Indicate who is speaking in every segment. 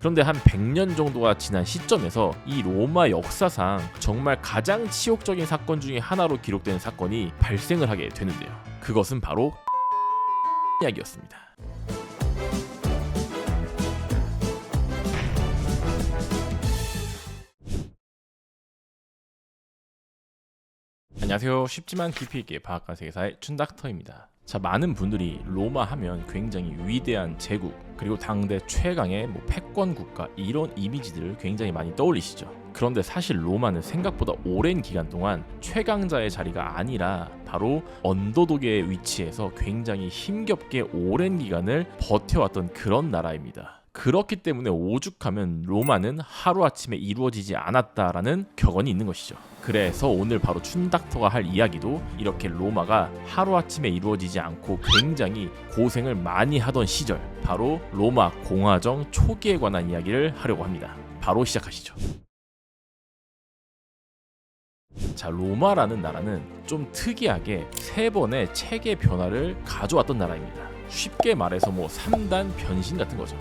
Speaker 1: 그런데 한 100년 정도가 지난 시점에서 이 로마 역사상 정말 가장 치욕적인 사건 중에 하나로 기록되는 사건이 발생을 하게 되는데요. 그것은 바로 이야기였습니다. 안녕하세요. 쉽지만 깊이 있게 과학과 세계사의 춘닥터입니다. 자, 많은 분들이 로마 하면 굉장히 위대한 제국, 그리고 당대 최강의 패권 국가, 이런 이미지들을 굉장히 많이 떠올리시죠. 그런데 사실 로마는 생각보다 오랜 기간 동안 최강자의 자리가 아니라 바로 언더독의 위치에서 굉장히 힘겹게 오랜 기간을 버텨왔던 그런 나라입니다. 그렇기 때문에 오죽하면 로마는 하루아침에 이루어지지 않았다라는 격언이 있는 것이죠. 그래서 오늘 바로 춘닥터가 할 이야기도 이렇게 로마가 하루아침에 이루어지지 않고 굉장히 고생을 많이 하던 시절, 바로 로마 공화정 초기에 관한 이야기를 하려고 합니다. 바로 시작하시죠. 자, 로마라는 나라는 좀 특이하게 3번의 체계 변화를 가져왔던 나라입니다. 쉽게 말해서 3단 변신 같은 거죠.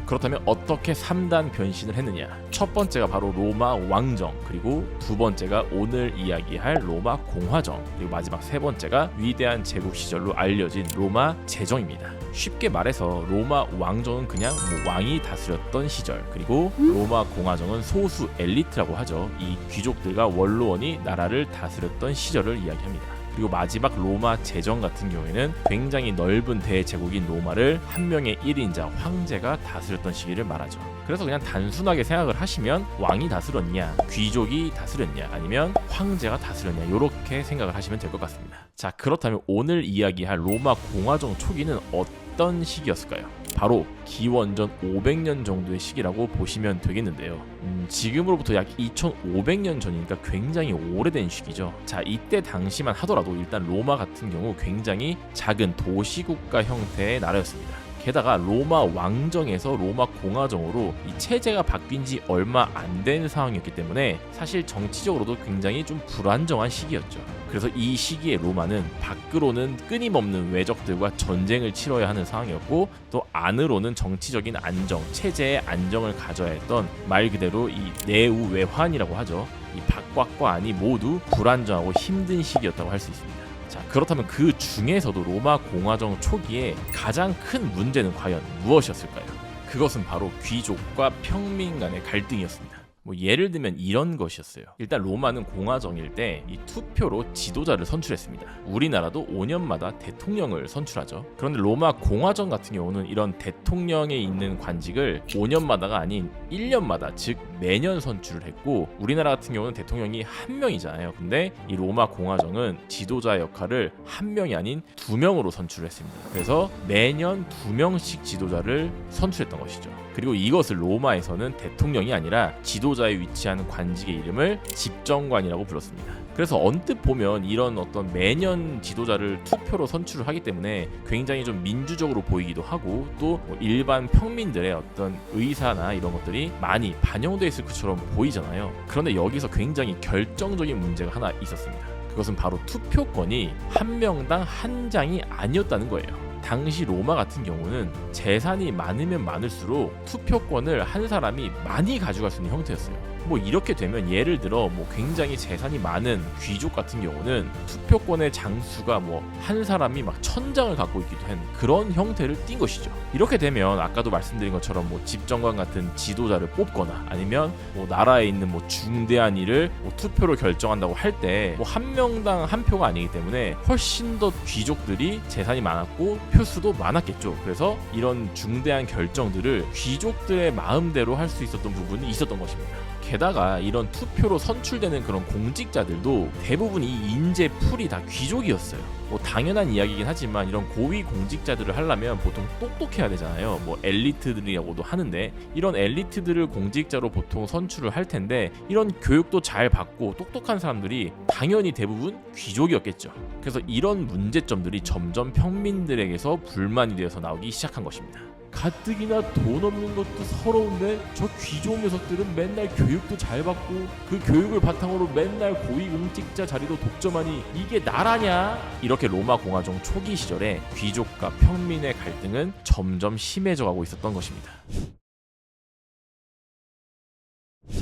Speaker 1: 그렇다면 어떻게 3단 변신을 했느냐? 첫 번째가 바로 로마 왕정, 그리고 두 번째가 오늘 이야기할 로마 공화정, 그리고 마지막 세 번째가 위대한 제국 시절로 알려진 로마 제정입니다. 쉽게 말해서 로마 왕정은 그냥 왕이 다스렸던 시절, 그리고 로마 공화정은 소수 엘리트라고 하죠. 이 귀족들과 원로원이 나라를 다스렸던 시절을 이야기합니다. 그리고 마지막 로마 제정 같은 경우에는 굉장히 넓은 대제국인 로마를 한 명의 1인자 황제가 다스렸던 시기를 말하죠. 그래서 그냥 단순하게 생각을 하시면 왕이 다스렸냐, 귀족이 다스렸냐, 아니면 황제가 다스렸냐, 이렇게 생각을 하시면 될 것 같습니다. 자, 그렇다면 오늘 이야기할 로마 공화정 초기는 어떤 시기였을까요? 바로 기원전 500년 정도의 시기라고 보시면 되겠는데요. 지금으로부터 약 2500년 전이니까 굉장히 오래된 시기죠. 자, 이때 당시만 하더라도 일단 로마 같은 경우 굉장히 작은 도시국가 형태의 나라였습니다. 게다가 로마 왕정에서 로마 공화정으로 이 체제가 바뀐 지 얼마 안 된 상황이었기 때문에 사실 정치적으로도 굉장히 좀 불안정한 시기였죠. 그래서 이 시기에 로마는 밖으로는 끊임없는 외적들과 전쟁을 치러야 하는 상황이었고, 또 안으로는 정치적인 안정, 체제의 안정을 가져야 했던, 말 그대로 이 내우외환이라고 하죠. 이 밖과 안이 모두 불안정하고 힘든 시기였다고 할 수 있습니다. 자, 그렇다면 그 중에서도 로마 공화정 초기에 가장 큰 문제는 과연 무엇이었을까요? 그것은 바로 귀족과 평민 간의 갈등이었습니다. 예를 들면 이런 것이었어요. 일단 로마는 공화정일 때 이 투표로 지도자를 선출했습니다. 우리나라도 5년마다 대통령을 선출하죠. 그런데 로마 공화정 같은 경우는 이런 대통령에 있는 관직을 5년마다가 아닌 1년마다, 즉 매년 선출을 했고, 우리나라 같은 경우는 대통령이 한 명이잖아요. 근데 이 로마 공화정은 지도자 역할을 한 명이 아닌 2명으로 선출을 했습니다. 그래서 매년 2명씩 지도자를 선출했던 것이죠. 그리고 이것을 로마에서는 대통령이 아니라 지도자에 위치하는 관직의 이름을 집정관이라고 불렀습니다. 그래서 언뜻 보면 이런 어떤 매년 지도자를 투표로 선출을 하기 때문에 굉장히 좀 민주적으로 보이기도 하고, 또 일반 평민들의 어떤 의사나 이런 것들이 많이 반영되어 있을 것처럼 보이잖아요. 그런데 여기서 굉장히 결정적인 문제가 하나 있었습니다. 그것은 바로 투표권이 한 명당 한 장이 아니었다는 거예요. 당시 로마 같은 경우는 재산이 많으면 많을수록 투표권을 한 사람이 많이 가져갈 수 있는 형태였어요. 이렇게 되면 예를 들어 굉장히 재산이 많은 귀족 같은 경우는 투표권의 장수가 한 사람이 1000장을 갖고 있기도 한 그런 형태를 띈 것이죠. 이렇게 되면 아까도 말씀드린 것처럼 집정관 같은 지도자를 뽑거나, 아니면 나라에 있는 중대한 일을 투표로 결정한다고 할 때 한 명당 한 표가 아니기 때문에 훨씬 더 귀족들이 재산이 많았고 표수도 많았겠죠. 그래서 이런 중대한 결정들을 귀족들의 마음대로 할 수 있었던 부분이 있었던 것입니다. 게다가 이런 투표로 선출되는 그런 공직자들도 대부분 이 인재 풀이 다 귀족이었어요. 당연한 이야기긴 하지만 이런 고위 공직자들을 하려면 보통 똑똑해야 되잖아요. 엘리트들이라고도 하는데, 이런 엘리트들을 공직자로 보통 선출을 할 텐데, 이런 교육도 잘 받고 똑똑한 사람들이 당연히 대부분 귀족이었겠죠. 그래서 이런 문제점들이 점점 평민들에게서 불만이 되어서 나오기 시작한 것입니다. 가뜩이나 돈 없는 것도 서러운데 저 귀족 녀석들은 맨날 교육도 잘 받고 그 교육을 바탕으로 맨날 고위공직자 자리도 독점하니 이게 나라냐? 이렇게 로마 공화정 초기 시절에 귀족과 평민의 갈등은 점점 심해져 가고 있었던 것입니다.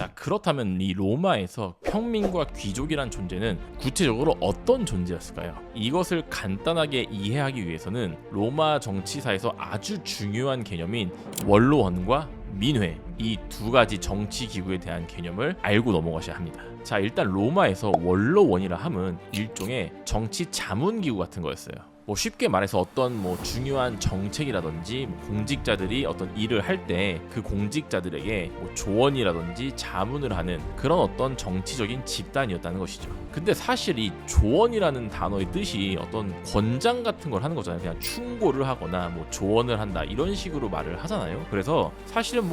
Speaker 1: 자, 그렇다면 이 로마에서 평민과 귀족이란 존재는 구체적으로 어떤 존재였을까요? 이것을 간단하게 이해하기 위해서는 로마 정치사에서 아주 중요한 개념인 원로원과 민회, 이 두 가지 정치 기구에 대한 개념을 알고 넘어가셔야 합니다. 자, 일단 로마에서 원로원이라 함은 일종의 정치 자문 기구 같은 거였어요. 쉽게 말해서 어떤 중요한 정책이라든지 공직자들이 어떤 일을 할 때 그 공직자들에게 조언이라든지 자문을 하는 그런 어떤 정치적인 집단이었다는 것이죠. 근데 사실 이 조언이라는 단어의 뜻이 어떤 권장 같은 걸 하는 거잖아요. 그냥 충고를 하거나 조언을 한다 이런 식으로 말을 하잖아요. 그래서 사실은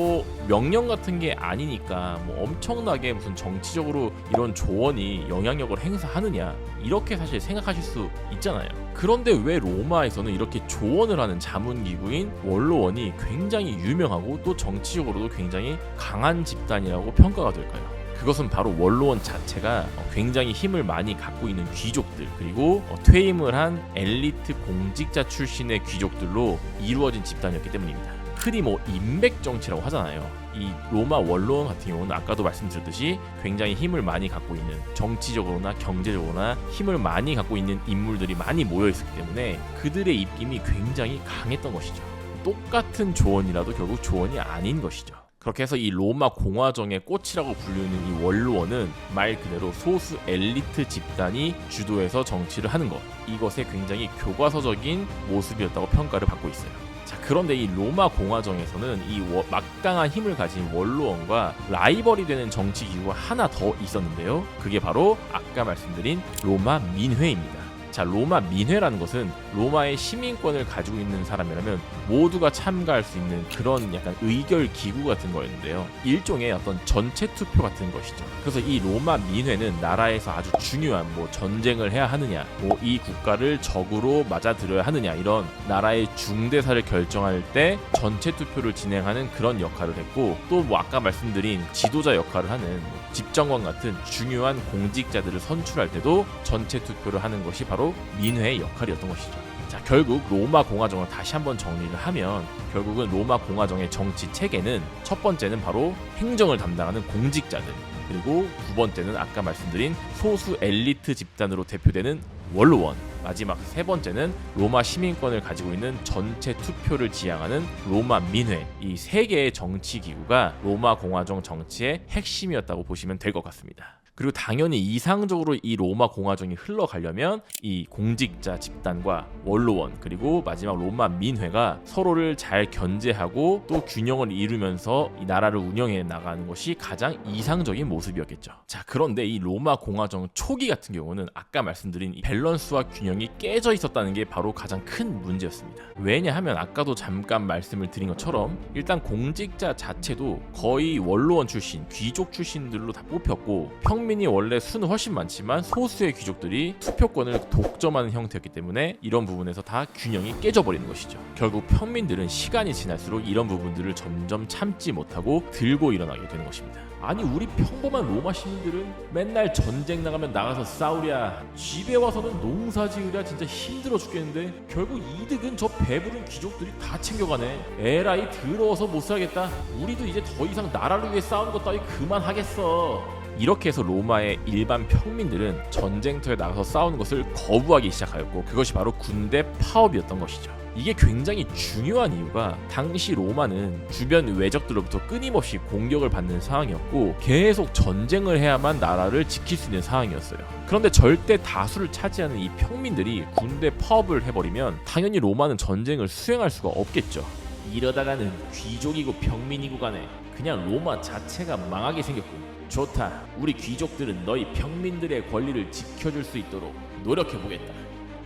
Speaker 1: 명령 같은 게 아니니까 엄청나게 무슨 정치적으로 이런 조언이 영향력을 행사하느냐 이렇게 사실 생각하실 수 있잖아요. 그런데 왜 로마에서는 이렇게 조언을 하는 자문기구인 원로원이 굉장히 유명하고 또 정치적으로도 굉장히 강한 집단이라고 평가가 될까요? 그것은 바로 원로원 자체가 굉장히 힘을 많이 갖고 있는 귀족들, 그리고 퇴임을 한 엘리트 공직자 출신의 귀족들로 이루어진 집단이었기 때문입니다. 흔히 인맥 정치라고 하잖아요. 이 로마 원로원 같은 경우는 아까도 말씀드렸듯이 굉장히 힘을 많이 갖고 있는, 정치적으로나 경제적으로나 힘을 많이 갖고 있는 인물들이 많이 모여 있었기 때문에 그들의 입김이 굉장히 강했던 것이죠. 똑같은 조언이라도 결국 조언이 아닌 것이죠. 그렇게 해서 이 로마 공화정의 꽃이라고 불리는 이 원로원은 말 그대로 소수 엘리트 집단이 주도해서 정치를 하는 것, 이것의 굉장히 교과서적인 모습이었다고 평가를 받고 있어요. 자, 그런데 이 로마 공화정에서는 이 막강한 힘을 가진 원로원과 라이벌이 되는 정치 기구가 하나 더 있었는데요. 그게 바로 아까 말씀드린 로마 민회입니다. 자, 로마 민회라는 것은 로마의 시민권을 가지고 있는 사람이라면 모두가 참가할 수 있는 그런 약간 의결 기구 같은 거였는데요. 일종의 어떤 전체 투표 같은 것이죠. 그래서 이 로마 민회는 나라에서 아주 중요한 전쟁을 해야 하느냐, 이 국가를 적으로 맞아들여야 하느냐, 이런 나라의 중대사를 결정할 때 전체 투표를 진행하는 그런 역할을 했고, 또 아까 말씀드린 지도자 역할을 하는 집정관 같은 중요한 공직자들을 선출할 때도 전체 투표를 하는 것이 바로 민회의 역할이었던 것이죠. 자, 결국 로마 공화정을 다시 한번 정리를 하면 결국은 로마 공화정의 정치 체계는 첫 번째는 바로 행정을 담당하는 공직자들, 그리고 두 번째는 아까 말씀드린 소수 엘리트 집단으로 대표되는 원로원, 마지막 세 번째는 로마 시민권을 가지고 있는 전체 투표를 지향하는 로마 민회, 이 세 개의 정치 기구가 로마 공화정 정치의 핵심이었다고 보시면 될 것 같습니다. 그리고 당연히 이상적으로 이 로마 공화정이 흘러가려면 이 공직자 집단과 원로원, 그리고 마지막 로마 민회가 서로를 잘 견제하고 또 균형을 이루면서 이 나라를 운영해 나가는 것이 가장 이상적인 모습이었겠죠. 자, 그런데 이 로마 공화정 초기 같은 경우는 아까 말씀드린 이 밸런스와 균형이 깨져 있었다는 게 바로 가장 큰 문제였습니다. 왜냐하면 아까도 잠깐 말씀을 드린 것처럼 일단 공직자 자체도 거의 원로원 출신, 귀족 출신들로 다 뽑혔고, 평민이 원래 수는 훨씬 많지만 소수의 귀족들이 투표권을 독점하는 형태였기 때문에 이런 부분에서 다 균형이 깨져버리는 것이죠. 결국 평민들은 시간이 지날수록 이런 부분들을 점점 참지 못하고 들고 일어나게 되는 것입니다. 아니, 우리 평범한 로마 시민들은 맨날 전쟁 나가면 나가서 싸우랴, 집에 와서는 농사 지으랴 진짜 힘들어 죽겠는데 결국 이득은 저 배부른 귀족들이 다 챙겨가네. 에라이 더러워서 못 살겠다. 우리도 이제 더 이상 나라를 위해 싸우는 것 따위 그만하겠어. 이렇게 해서 로마의 일반 평민들은 전쟁터에 나가서 싸우는 것을 거부하기 시작하였고, 그것이 바로 군대 파업이었던 것이죠. 이게 굉장히 중요한 이유가 당시 로마는 주변 외적들로부터 끊임없이 공격을 받는 상황이었고 계속 전쟁을 해야만 나라를 지킬 수 있는 상황이었어요. 그런데 절대 다수를 차지하는 이 평민들이 군대 파업을 해버리면 당연히 로마는 전쟁을 수행할 수가 없겠죠. 이러다가는 귀족이고 평민이고 간에 그냥 로마 자체가 망하게 생겼고, 좋다, 우리 귀족들은 너희 평민들의 권리를 지켜줄 수 있도록 노력해보겠다.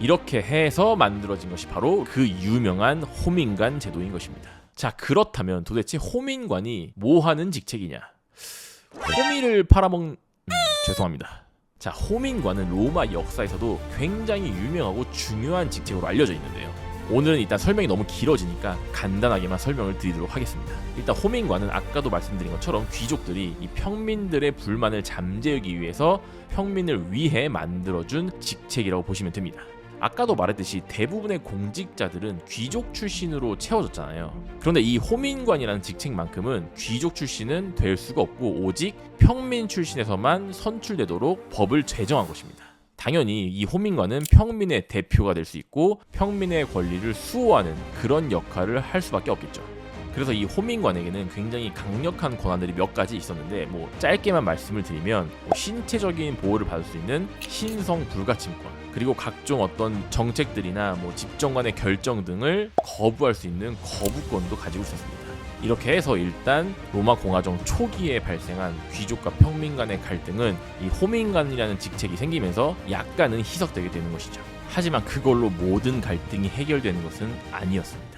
Speaker 1: 이렇게 해서 만들어진 것이 바로 그 유명한 호민관 제도인 것입니다. 자, 그렇다면 도대체 호민관이 뭐 하는 직책이냐? 호미를 죄송합니다. 자, 호민관은 로마 역사에서도 굉장히 유명하고 중요한 직책으로 알려져 있는데요. 오늘은 일단 설명이 너무 길어지니까 간단하게만 설명을 드리도록 하겠습니다. 일단 호민관은 아까도 말씀드린 것처럼 귀족들이 이 평민들의 불만을 잠재우기 위해서 평민을 위해 만들어준 직책이라고 보시면 됩니다. 아까도 말했듯이 대부분의 공직자들은 귀족 출신으로 채워졌잖아요. 그런데 이 호민관이라는 직책만큼은 귀족 출신은 될 수가 없고 오직 평민 출신에서만 선출되도록 법을 제정한 것입니다. 당연히 이 호민관은 평민의 대표가 될 수 있고 평민의 권리를 수호하는 그런 역할을 할 수밖에 없겠죠. 그래서 이 호민관에게는 굉장히 강력한 권한들이 몇 가지 있었는데 짧게만 말씀을 드리면 신체적인 보호를 받을 수 있는 신성 불가침권, 그리고 각종 어떤 정책들이나 집정관의 결정 등을 거부할 수 있는 거부권도 가지고 있었습니다. 이렇게 해서 일단 로마 공화정 초기에 발생한 귀족과 평민 간의 갈등은 이 호민관이라는 직책이 생기면서 약간은 희석되게 되는 것이죠. 하지만 그걸로 모든 갈등이 해결되는 것은 아니었습니다.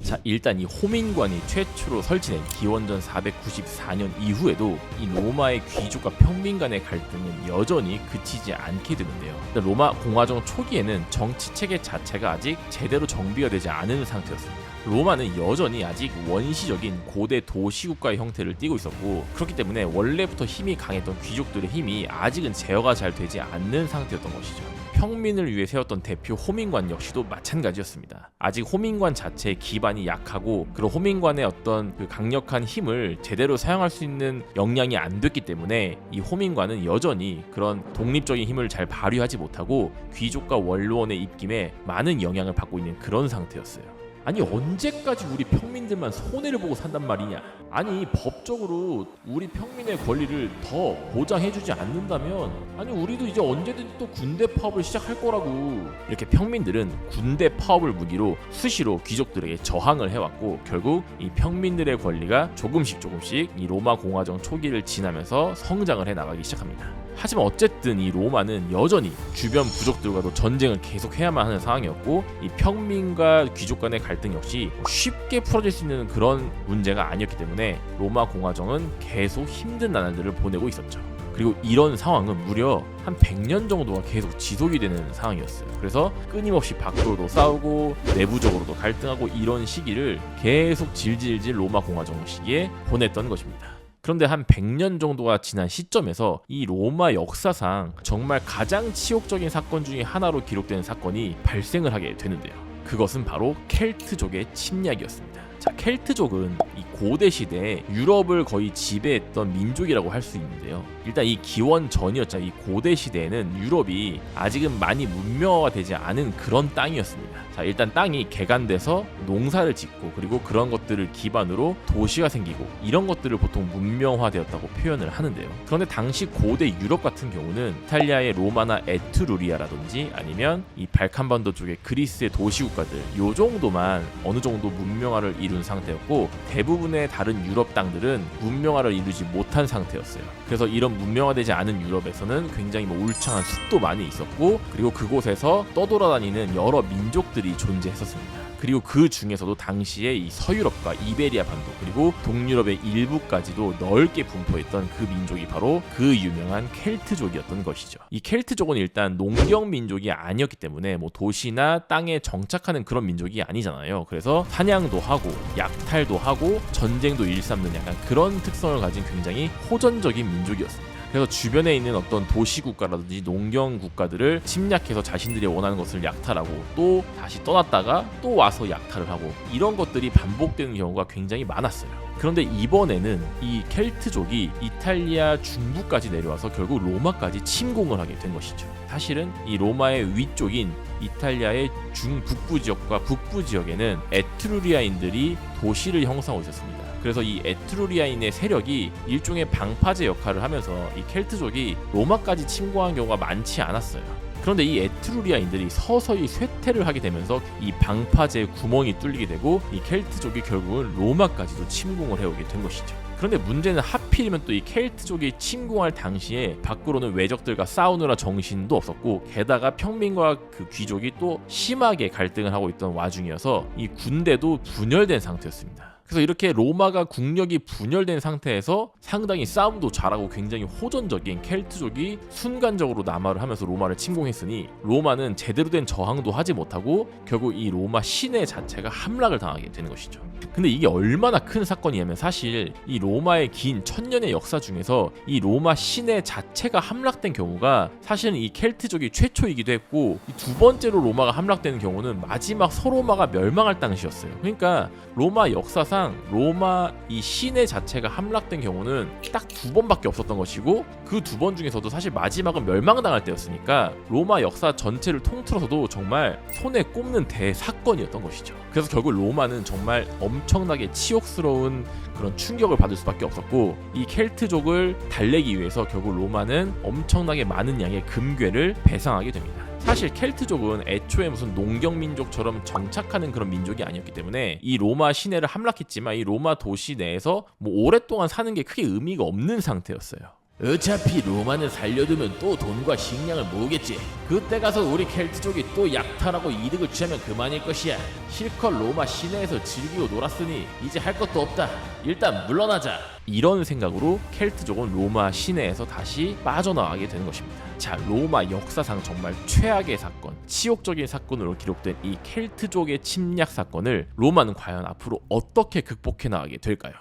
Speaker 1: 자, 일단 이 호민관이 최초로 설치된 기원전 494년 이후에도 이 로마의 귀족과 평민 간의 갈등은 여전히 그치지 않게 되는데요. 로마 공화정 초기에는 정치 체계 자체가 아직 제대로 정비가 되지 않은 상태였습니다. 로마는 여전히 아직 원시적인 고대 도시국가의 형태를 띠고 있었고, 그렇기 때문에 원래부터 힘이 강했던 귀족들의 힘이 아직은 제어가 잘 되지 않는 상태였던 것이죠. 평민을 위해 세웠던 대표 호민관 역시도 마찬가지였습니다. 아직 호민관 자체의 기반이 약하고 그런 호민관의 어떤 그 강력한 힘을 제대로 사용할 수 있는 역량이 안 됐기 때문에 이 호민관은 여전히 그런 독립적인 힘을 잘 발휘하지 못하고 귀족과 원로원의 입김에 많은 영향을 받고 있는 그런 상태였어요. 아니 언제까지 우리 평민들만 손해를 보고 산단 말이냐? 아니 법적으로 우리 평민의 권리를 더 보장해주지 않는다면 아니 우리도 이제 언제든 또 군대 파업을 시작할 거라고. 이렇게 평민들은 군대 파업을 무기로 수시로 귀족들에게 저항을 해왔고 결국 이 평민들의 권리가 조금씩 이 로마 공화정 초기를 지나면서 성장을 해나가기 시작합니다. 하지만 어쨌든 이 로마는 여전히 주변 부족들과도 전쟁을 계속해야만 하는 상황이었고 이 평민과 귀족 간의 갈등 역시 쉽게 풀어질 수 있는 그런 문제가 아니었기 때문에 로마 공화정은 계속 힘든 나날들을 보내고 있었죠. 그리고 이런 상황은 무려 한 100년 정도가 계속 지속이 되는 상황이었어요. 그래서 끊임없이 밖으로도 싸우고 내부적으로도 갈등하고 이런 시기를 계속 질질질 로마 공화정 시기에 보냈던 것입니다. 그런데 한 100년 정도가 지난 시점에서 이 로마 역사상 정말 가장 치욕적인 사건 중에 하나로 기록되는 사건이 발생을 하게 되는데요. 그것은 바로 켈트족의 침략이었습니다. 자, 켈트족은 이 고대 시대에 유럽을 거의 지배했던 민족이라고 할 수 있는데요. 일단 이 기원 전이었죠. 이 고대 시대에는 유럽이 아직은 많이 문명화가 되지 않은 그런 땅이었습니다. 자, 일단 땅이 개간돼서 농사를 짓고 그리고 그런 것들을 기반으로 도시가 생기고 이런 것들을 보통 문명화되었다고 표현을 하는데요. 그런데 당시 고대 유럽 같은 경우는 이탈리아의 로마나 에트루리아라든지 아니면 이 발칸반도 쪽의 그리스의 도시국가들 요 정도만 어느 정도 문명화를 이룬 상태였고 대부분의 다른 유럽 땅들은 문명화를 이루지 못한 상태였어요. 그래서 이런 문명화되지 않은 유럽에서는 굉장히 울창한 숲도 많이 있었고 그리고 그곳에서 떠돌아다니는 여러 민족들이 존재했었습니다. 그리고 그 중에서도 당시에 이 서유럽과 이베리아 반도 그리고 동유럽의 일부까지도 넓게 분포했던 그 민족이 바로 그 유명한 켈트족이었던 것이죠. 이 켈트족은 일단 농경 민족이 아니었기 때문에 도시나 땅에 정착하는 그런 민족이 아니잖아요. 그래서 사냥도 하고 약탈도 하고 전쟁도 일삼는 약간 그런 특성을 가진 굉장히 호전적인 민족이었습니다. 그래서 주변에 있는 어떤 도시국가라든지 농경국가들을 침략해서 자신들이 원하는 것을 약탈하고 또 다시 떠났다가 또 와서 약탈을 하고 이런 것들이 반복되는 경우가 굉장히 많았어요. 그런데 이번에는 이 켈트족이 이탈리아 중부까지 내려와서 결국 로마까지 침공을 하게 된 것이죠. 사실은 이 로마의 위쪽인 이탈리아의 중북부 지역과 북부 지역에는 에트루리아인들이 도시를 형성하고 있었습니다. 그래서 이 에트루리아인의 세력이 일종의 방파제 역할을 하면서 이 켈트족이 로마까지 침공한 경우가 많지 않았어요. 그런데 이 에트루리아인들이 서서히 쇠퇴를 하게 되면서 이 방파제의 구멍이 뚫리게 되고 이 켈트족이 결국은 로마까지도 침공을 해오게 된 것이죠. 그런데 문제는 하필이면 또 이 켈트족이 침공할 당시에 밖으로는 외적들과 싸우느라 정신도 없었고 게다가 평민과 그 귀족이 또 심하게 갈등을 하고 있던 와중이어서 이 군대도 분열된 상태였습니다. 그래서 이렇게 로마가 국력이 분열된 상태에서 상당히 싸움도 잘하고 굉장히 호전적인 켈트족이 순간적으로 남하를 하면서 로마를 침공했으니 로마는 제대로 된 저항도 하지 못하고 결국 이 로마 시내 자체가 함락을 당하게 되는 것이죠. 근데 이게 얼마나 큰 사건이냐면 사실 이 로마의 긴 천년의 역사 중에서 이 로마 시내 자체가 함락된 경우가 사실은 이 켈트족이 최초이기도 했고 이 두 번째로 로마가 함락되는 경우는 마지막 서로마가 멸망할 당시였어요. 그러니까 로마 역사상 로마 이 시내 자체가 함락된 경우는 딱 두 번밖에 없었던 것이고 그 두 번 중에서도 사실 마지막은 멸망당할 때였으니까 로마 역사 전체를 통틀어서도 정말 손에 꼽는 대사건이었던 것이죠. 그래서 결국 로마는 정말 엄청나게 치욕스러운 그런 충격을 받을 수밖에 없었고 이 켈트족을 달래기 위해서 결국 로마는 엄청나게 많은 양의 금괴를 배상하게 됩니다. 사실 켈트족은 애초에 무슨 농경민족처럼 정착하는 그런 민족이 아니었기 때문에 이 로마 시내를 함락했지만 이 로마 도시 내에서 뭐 오랫동안 사는 게 크게 의미가 없는 상태였어요. 어차피 로마는 살려두면 또 돈과 식량을 모으겠지. 그때 가서 우리 켈트족이 또 약탈하고 이득을 취하면 그만일 것이야. 실컷 로마 시내에서 즐기고 놀았으니 이제 할 것도 없다. 일단 물러나자. 이런 생각으로 켈트족은 로마 시내에서 다시 빠져나가게 되는 것입니다. 자, 로마 역사상 정말 최악의 사건, 치욕적인 사건으로 기록된 이 켈트족의 침략 사건을 로마는 과연 앞으로 어떻게 극복해 나가게 될까요?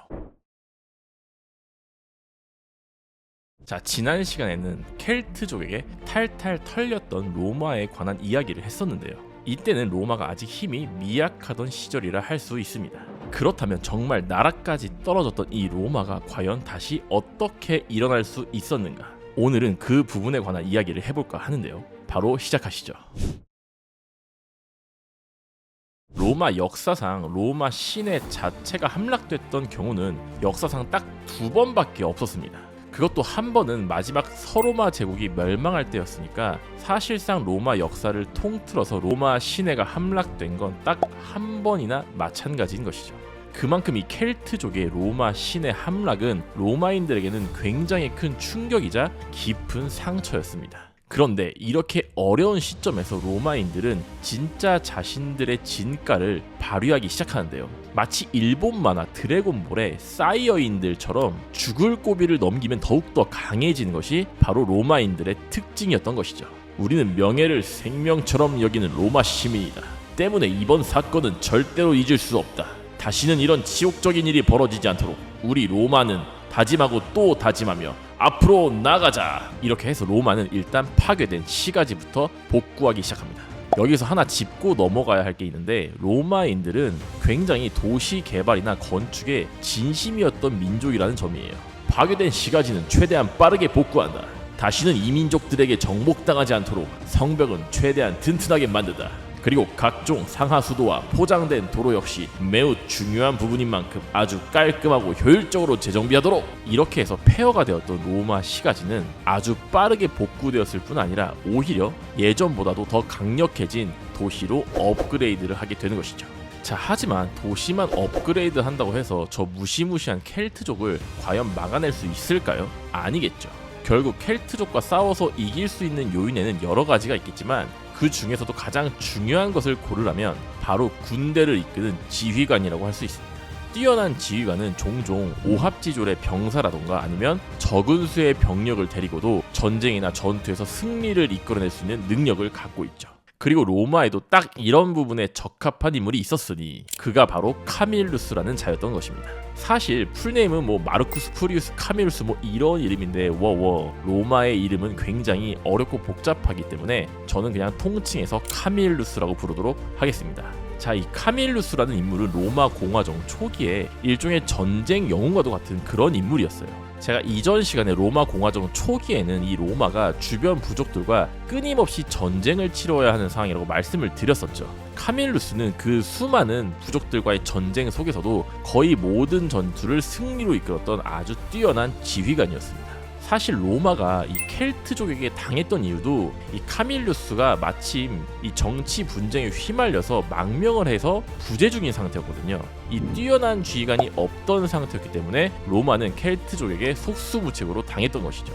Speaker 1: 자, 지난 시간에는 켈트족에게 탈탈 털렸던 로마에 관한 이야기를 했었는데요. 이때는 로마가 아직 힘이 미약하던 시절이라 할 수 있습니다. 그렇다면 정말 나라까지 떨어졌던 이 로마가 과연 다시 어떻게 일어날 수 있었는가? 오늘은 그 부분에 관한 이야기를 해볼까 하는데요. 바로 시작하시죠. 로마 역사상 로마 시내 자체가 함락됐던 경우는 역사상 딱 두 번밖에 없었습니다. 그것도 한 번은 마지막 서로마 제국이 멸망할 때였으니까 사실상 로마 역사를 통틀어서 로마 시내가 함락된 건 딱 한 번이나 마찬가지인 것이죠. 그만큼 이 켈트족의 로마 시내 함락은 로마인들에게는 굉장히 큰 충격이자 깊은 상처였습니다. 그런데 이렇게 어려운 시점에서 로마인들은 진짜 자신들의 진가를 발휘하기 시작하는데요. 마치 일본 만화 드래곤볼의 사이어인들처럼 죽을 고비를 넘기면 더욱더 강해지는 것이 바로 로마인들의 특징이었던 것이죠. 우리는 명예를 생명처럼 여기는 로마 시민이다. 때문에 이번 사건은 절대로 잊을 수 없다. 다시는 이런 치욕적인 일이 벌어지지 않도록 우리 로마는 다짐하고 또 다짐하며 앞으로 나가자. 이렇게 해서 로마는 일단 파괴된 시가지부터 복구하기 시작합니다. 여기서 하나 짚고 넘어가야 할 게 있는데 로마인들은 굉장히 도시 개발이나 건축에 진심이었던 민족이라는 점이에요. 파괴된 시가지는 최대한 빠르게 복구한다. 다시는 이민족들에게 정복당하지 않도록 성벽은 최대한 튼튼하게 만든다. 그리고 각종 상하수도와 포장된 도로 역시 매우 중요한 부분인 만큼 아주 깔끔하고 효율적으로 재정비하도록. 이렇게 해서 폐허가 되었던 로마 시가지는 아주 빠르게 복구되었을 뿐 아니라 오히려 예전보다도 더 강력해진 도시로 업그레이드를 하게 되는 것이죠. 자, 하지만 도시만 업그레이드 한다고 해서 저 무시무시한 켈트족을 과연 막아낼 수 있을까요? 아니겠죠. 결국 켈트족과 싸워서 이길 수 있는 요인에는 여러 가지가 있겠지만 그 중에서도 가장 중요한 것을 고르라면 바로 군대를 이끄는 지휘관이라고 할 수 있습니다. 뛰어난 지휘관은 종종 오합지졸의 병사라던가 아니면 적은 수의 병력을 데리고도 전쟁이나 전투에서 승리를 이끌어낼 수 있는 능력을 갖고 있죠. 그리고 로마에도 딱 이런 부분에 적합한 인물이 있었으니 그가 바로 카밀루스라는 자였던 것입니다. 사실 풀네임은 뭐 마르쿠스 프리우스 카밀루스 뭐 이런 이름인데 로마의 이름은 굉장히 어렵고 복잡하기 때문에 저는 그냥 통칭해서 카밀루스라고 부르도록 하겠습니다. 자, 이 카밀루스라는 인물은 로마 공화정 초기에 일종의 전쟁 영웅과도 같은 그런 인물이었어요. 제가 이전 시간에 로마 공화정 초기에는 이 로마가 주변 부족들과 끊임없이 전쟁을 치러야 하는 상황이라고 말씀을 드렸었죠. 카밀루스는 그 수많은 부족들과의 전쟁 속에서도 거의 모든 전투를 승리로 이끌었던 아주 뛰어난 지휘관이었습니다. 사실 로마가 이 켈트족에게 당했던 이유도 이 카밀루스가 마침 이 정치 분쟁에 휘말려서 망명을 해서 부재 중인 상태였거든요. 이 뛰어난 지휘관이 없던 상태였기 때문에 로마는 켈트족에게 속수무책으로 당했던 것이죠.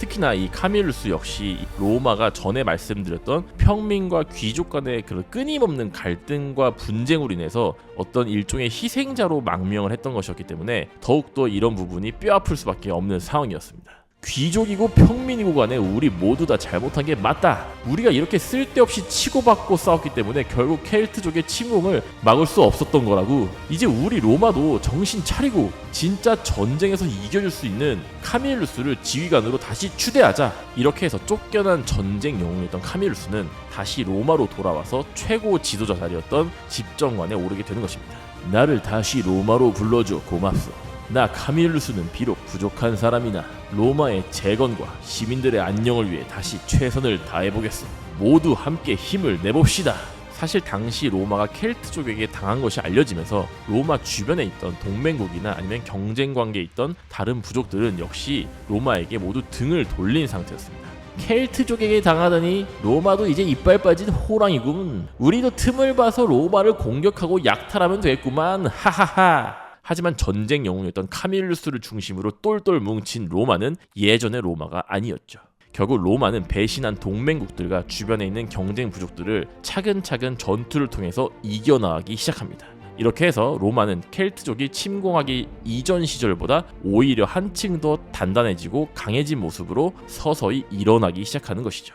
Speaker 1: 특히나 이 카밀루스 역시 로마가 전에 말씀드렸던 평민과 귀족 간의 그런 끊임없는 갈등과 분쟁으로 인해서 어떤 일종의 희생자로 망명을 했던 것이었기 때문에 더욱더 이런 부분이 뼈아플 수밖에 없는 상황이었습니다. 귀족이고 평민이고 간에 우리 모두 다 잘못한 게 맞다. 우리가 이렇게 쓸데없이 치고받고 싸웠기 때문에 결국 켈트족의 침공을 막을 수 없었던 거라고. 이제 우리 로마도 정신 차리고 진짜 전쟁에서 이겨줄 수 있는 카밀루스를 지휘관으로 다시 추대하자. 이렇게 해서 쫓겨난 전쟁 영웅이었던 카밀루스는 다시 로마로 돌아와서 최고 지도자 자리였던 집정관에 오르게 되는 것입니다. 나를 다시 로마로 불러줘 고맙소. 나 카밀루스는 비록 부족한 사람이나 로마의 재건과 시민들의 안녕을 위해 다시 최선을 다해보겠어. 모두 함께 힘을 내봅시다. 사실 당시 로마가 켈트족에게 당한 것이 알려지면서 로마 주변에 있던 동맹국이나 아니면 경쟁 관계에 있던 다른 부족들은 역시 로마에게 모두 등을 돌린 상태였습니다. 켈트족에게 당하더니 로마도 이제 이빨 빠진 호랑이군. 우리도 틈을 봐서 로마를 공격하고 약탈하면 되겠구만. 하하하. 하지만 전쟁 영웅이었던 카밀루스를 중심으로 똘똘 뭉친 로마는 예전의 로마가 아니었죠. 결국 로마는 배신한 동맹국들과 주변에 있는 경쟁 부족들을 차근차근 전투를 통해서 이겨나가기 시작합니다. 이렇게 해서 로마는 켈트족이 침공하기 이전 시절보다 오히려 한층 더 단단해지고 강해진 모습으로 서서히 일어나기 시작하는 것이죠.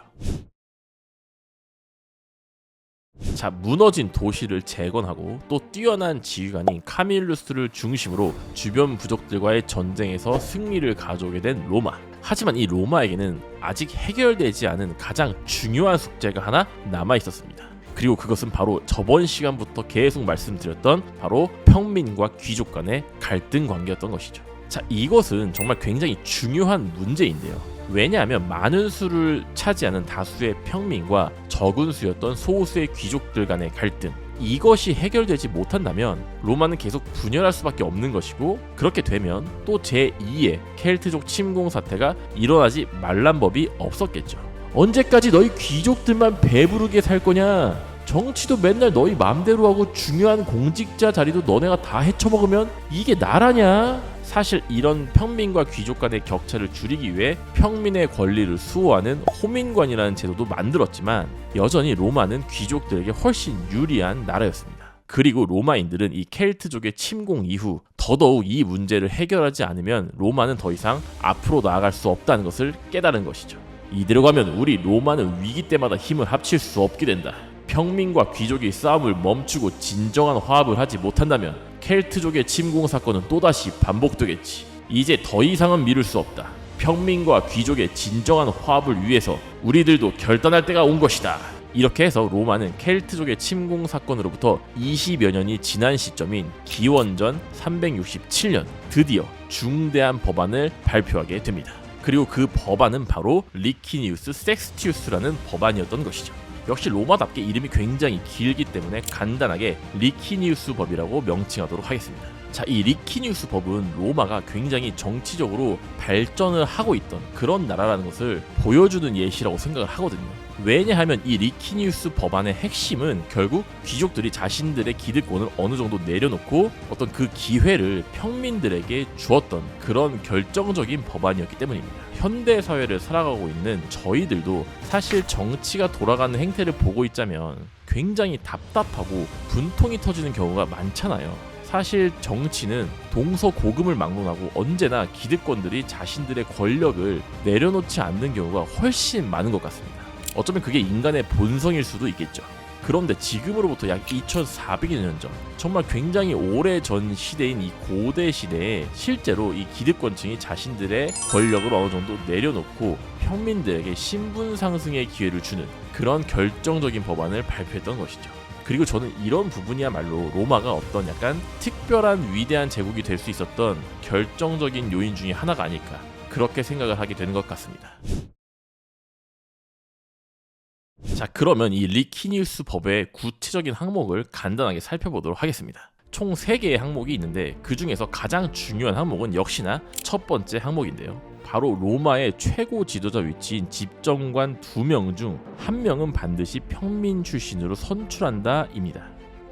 Speaker 1: 자, 무너진 도시를 재건하고 또 뛰어난 지휘관인 카밀루스를 중심으로 주변 부족들과의 전쟁에서 승리를 가져오게 된 로마. 하지만 이 로마에게는 아직 해결되지 않은 가장 중요한 숙제가 하나 남아 있었습니다. 그리고 그것은 바로 저번 시간부터 계속 말씀드렸던 바로 평민과 귀족 간의 갈등 관계였던 것이죠. 자, 이것은 정말 굉장히 중요한 문제인데요. 왜냐하면 많은 수를 차지하는 다수의 평민과 적은 수였던 소수의 귀족들 간의 갈등, 이것이 해결되지 못한다면 로마는 계속 분열할 수밖에 없는 것이고, 그렇게 되면 또 제2의 켈트족 침공 사태가 일어나지 말란 법이 없었겠죠. 언제까지 너희 귀족들만 배부르게 살 거냐? 정치도 맨날 너희 맘대로 하고 중요한 공직자 자리도 너네가 다 헤쳐먹으면 이게 나라냐? 사실 이런 평민과 귀족 간의 격차를 줄이기 위해 평민의 권리를 수호하는 호민관이라는 제도도 만들었지만 여전히 로마는 귀족들에게 훨씬 유리한 나라였습니다. 그리고 로마인들은 이 켈트족의 침공 이후 더더욱 이 문제를 해결하지 않으면 로마는 더 이상 앞으로 나아갈 수 없다는 것을 깨달은 것이죠. 이대로 가면 우리 로마는 위기 때마다 힘을 합칠 수 없게 된다. 평민과 귀족이 싸움을 멈추고 진정한 화합을 하지 못한다면 켈트족의 침공 사건은 또다시 반복되겠지. 이제 더 이상은 미룰 수 없다. 평민과 귀족의 진정한 화합을 위해서 우리들도 결단할 때가 온 것이다. 이렇게 해서 로마는 켈트족의 침공 사건으로부터 20여 년이 지난 시점인 기원전 367년 드디어 중대한 법안을 발표하게 됩니다. 그리고 그 법안은 바로 리키니우스 섹스티우스라는 법안이었던 것이죠. 역시 로마답게 이름이 굉장히 길기 때문에 간단하게 리키니우스 법이라고 명칭하도록 하겠습니다. 자, 이 리키니우스 법은 로마가 굉장히 정치적으로 발전을 하고 있던 그런 나라라는 것을 보여주는 예시라고 생각을 하거든요. 왜냐하면 이 리키니우스 법안의 핵심은 결국 귀족들이 자신들의 기득권을 어느 정도 내려놓고 어떤 그 기회를 평민들에게 주었던 그런 결정적인 법안이었기 때문입니다. 현대 사회를 살아가고 있는 저희들도 사실 정치가 돌아가는 행태를 보고 있자면 굉장히 답답하고 분통이 터지는 경우가 많잖아요. 사실 정치는 동서고금을 막론하고 언제나 기득권들이 자신들의 권력을 내려놓지 않는 경우가 훨씬 많은 것 같습니다. 어쩌면 그게 인간의 본성일 수도 있겠죠. 그런데 지금으로부터 약 2400여 년 전, 정말 굉장히 오래전 시대인 이 고대 시대에 실제로 이 기득권층이 자신들의 권력을 어느 정도 내려놓고 평민들에게 신분 상승의 기회를 주는 그런 결정적인 법안을 발표했던 것이죠. 그리고 저는 이런 부분이야말로 로마가 어떤 약간 특별한 위대한 제국이 될 수 있었던 결정적인 요인 중에 하나가 아닐까, 그렇게 생각을 하게 되는 것 같습니다. 자, 그러면 이 리키니우스 법의 구체적인 항목을 간단하게 살펴보도록 하겠습니다. 총 3개의 항목이 있는데 그 중에서 가장 중요한 항목은 역시나 첫 번째 항목인데요. 바로 로마의 최고 지도자 위치인 집정관 2명 중 1명은 반드시 평민 출신으로 선출한다 입니다.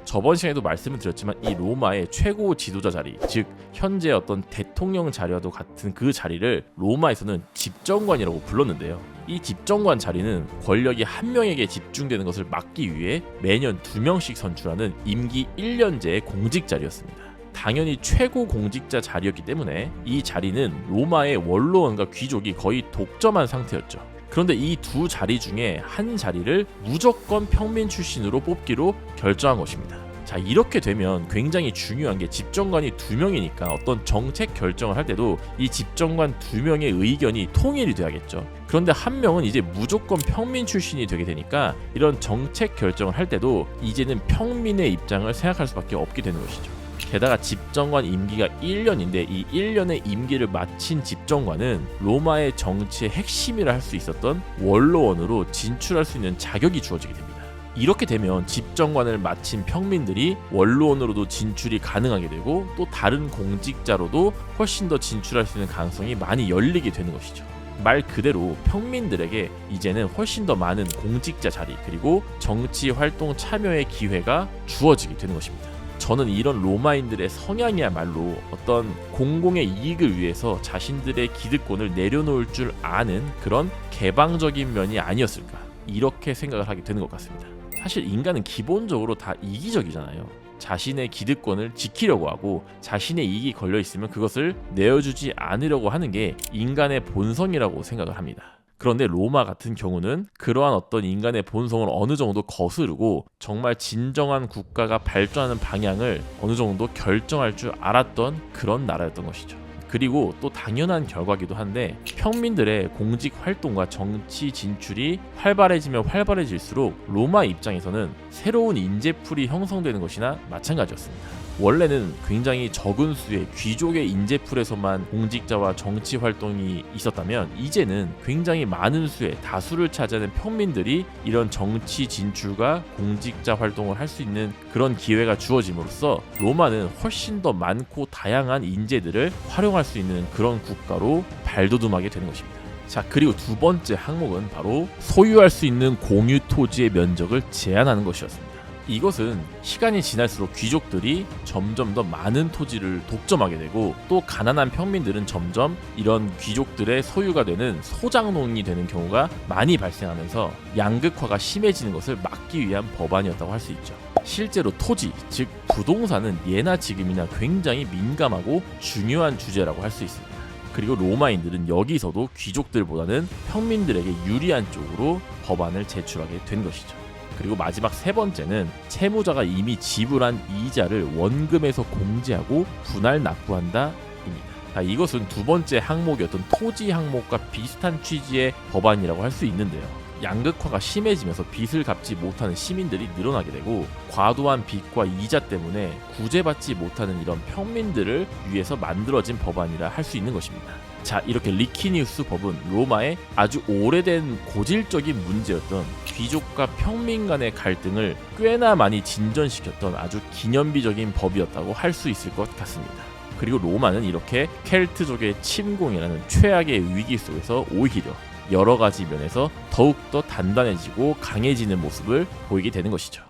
Speaker 1: 저번 시간에도 말씀을 드렸지만 이 로마의 최고 지도자 자리, 즉 현재 어떤 대통령 자리와도 같은 그 자리를 로마에서는 집정관이라고 불렀는데요. 이 집정관 자리는 권력이 한 명에게 집중되는 것을 막기 위해 매년 2명씩 선출하는 임기 1년제의 공직 자리였습니다. 당연히 최고 공직자 자리였기 때문에 이 자리는 로마의 원로원과 귀족이 거의 독점한 상태였죠. 그런데 이 두 자리 중에 한 자리를 무조건 평민 출신으로 뽑기로 결정한 것입니다. 자, 이렇게 되면 굉장히 중요한 게 집정관이 2명이니까 어떤 정책 결정을 할 때도 이 집정관 2명의 의견이 통일이 돼야겠죠. 그런데 한 명은 이제 무조건 평민 출신이 되게 되니까 이런 정책 결정을 할 때도 이제는 평민의 입장을 생각할 수밖에 없게 되는 것이죠. 게다가 집정관 임기가 1년인데 이 1년의 임기를 마친 집정관은 로마의 정치의 핵심이라 할 수 있었던 원로원으로 진출할 수 있는 자격이 주어지게 됩니다. 이렇게 되면 집정관을 마친 평민들이 원로원으로도 진출이 가능하게 되고 또 다른 공직자로도 훨씬 더 진출할 수 있는 가능성이 많이 열리게 되는 것이죠. 말 그대로 평민들에게 이제는 훨씬 더 많은 공직자 자리 그리고 정치 활동 참여의 기회가 주어지게 되는 것입니다. 저는 이런 로마인들의 성향이야말로 어떤 공공의 이익을 위해서 자신들의 기득권을 내려놓을 줄 아는 그런 개방적인 면이 아니었을까 이렇게 생각을 하게 되는 것 같습니다. 사실 인간은 기본적으로 다 이기적이잖아요. 자신의 기득권을 지키려고 하고 자신의 이익이 걸려 있으면 그것을 내어주지 않으려고 하는 게 인간의 본성이라고 생각을 합니다. 그런데 로마 같은 경우는 그러한 어떤 인간의 본성을 어느 정도 거스르고 정말 진정한 국가가 발전하는 방향을 어느 정도 결정할 줄 알았던 그런 나라였던 것이죠. 그리고 또 당연한 결과기도 한데 평민들의 공직 활동과 정치 진출이 활발해지면 활발해질수록 로마 입장에서는 새로운 인재풀이 형성되는 것이나 마찬가지였습니다. 원래는 굉장히 적은 수의 귀족의 인재풀에서만 공직자와 정치 활동이 있었다면 이제는 굉장히 많은 수의 다수를 차지하는 평민들이 이런 정치 진출과 공직자 활동을 할 수 있는 그런 기회가 주어짐으로써 로마는 훨씬 더 많고 다양한 인재들을 활용할 수 있는 그런 국가로 발돋움하게 되는 것입니다. 자, 그리고 두 번째 항목은 바로 소유할 수 있는 공유 토지의 면적을 제한하는 것이었습니다. 이것은 시간이 지날수록 귀족들이 점점 더 많은 토지를 독점하게 되고 또 가난한 평민들은 점점 이런 귀족들의 소유가 되는 소장농이 되는 경우가 많이 발생하면서 양극화가 심해지는 것을 막기 위한 법안이었다고 할 수 있죠. 실제로 토지, 즉 부동산은 예나 지금이나 굉장히 민감하고 중요한 주제라고 할 수 있습니다. 그리고 로마인들은 여기서도 귀족들보다는 평민들에게 유리한 쪽으로 법안을 제출하게 된 것이죠. 그리고 마지막 세 번째는 채무자가 이미 지불한 이자를 원금에서 공제하고 분할 납부한다 입니다. 이것은 두 번째 항목이었던 토지 항목과 비슷한 취지의 법안이라고 할 수 있는데요. 양극화가 심해지면서 빚을 갚지 못하는 시민들이 늘어나게 되고 과도한 빚과 이자 때문에 구제받지 못하는 이런 평민들을 위해서 만들어진 법안이라 할 수 있는 것입니다. 자, 이렇게 리키니우스 법은 로마의 아주 오래된 고질적인 문제였던 귀족과 평민 간의 갈등을 꽤나 많이 진전시켰던 아주 기념비적인 법이었다고 할 수 있을 것 같습니다. 그리고 로마는 이렇게 켈트족의 침공이라는 최악의 위기 속에서 오히려 여러 가지 면에서 더욱더 단단해지고 강해지는 모습을 보이게 되는 것이죠.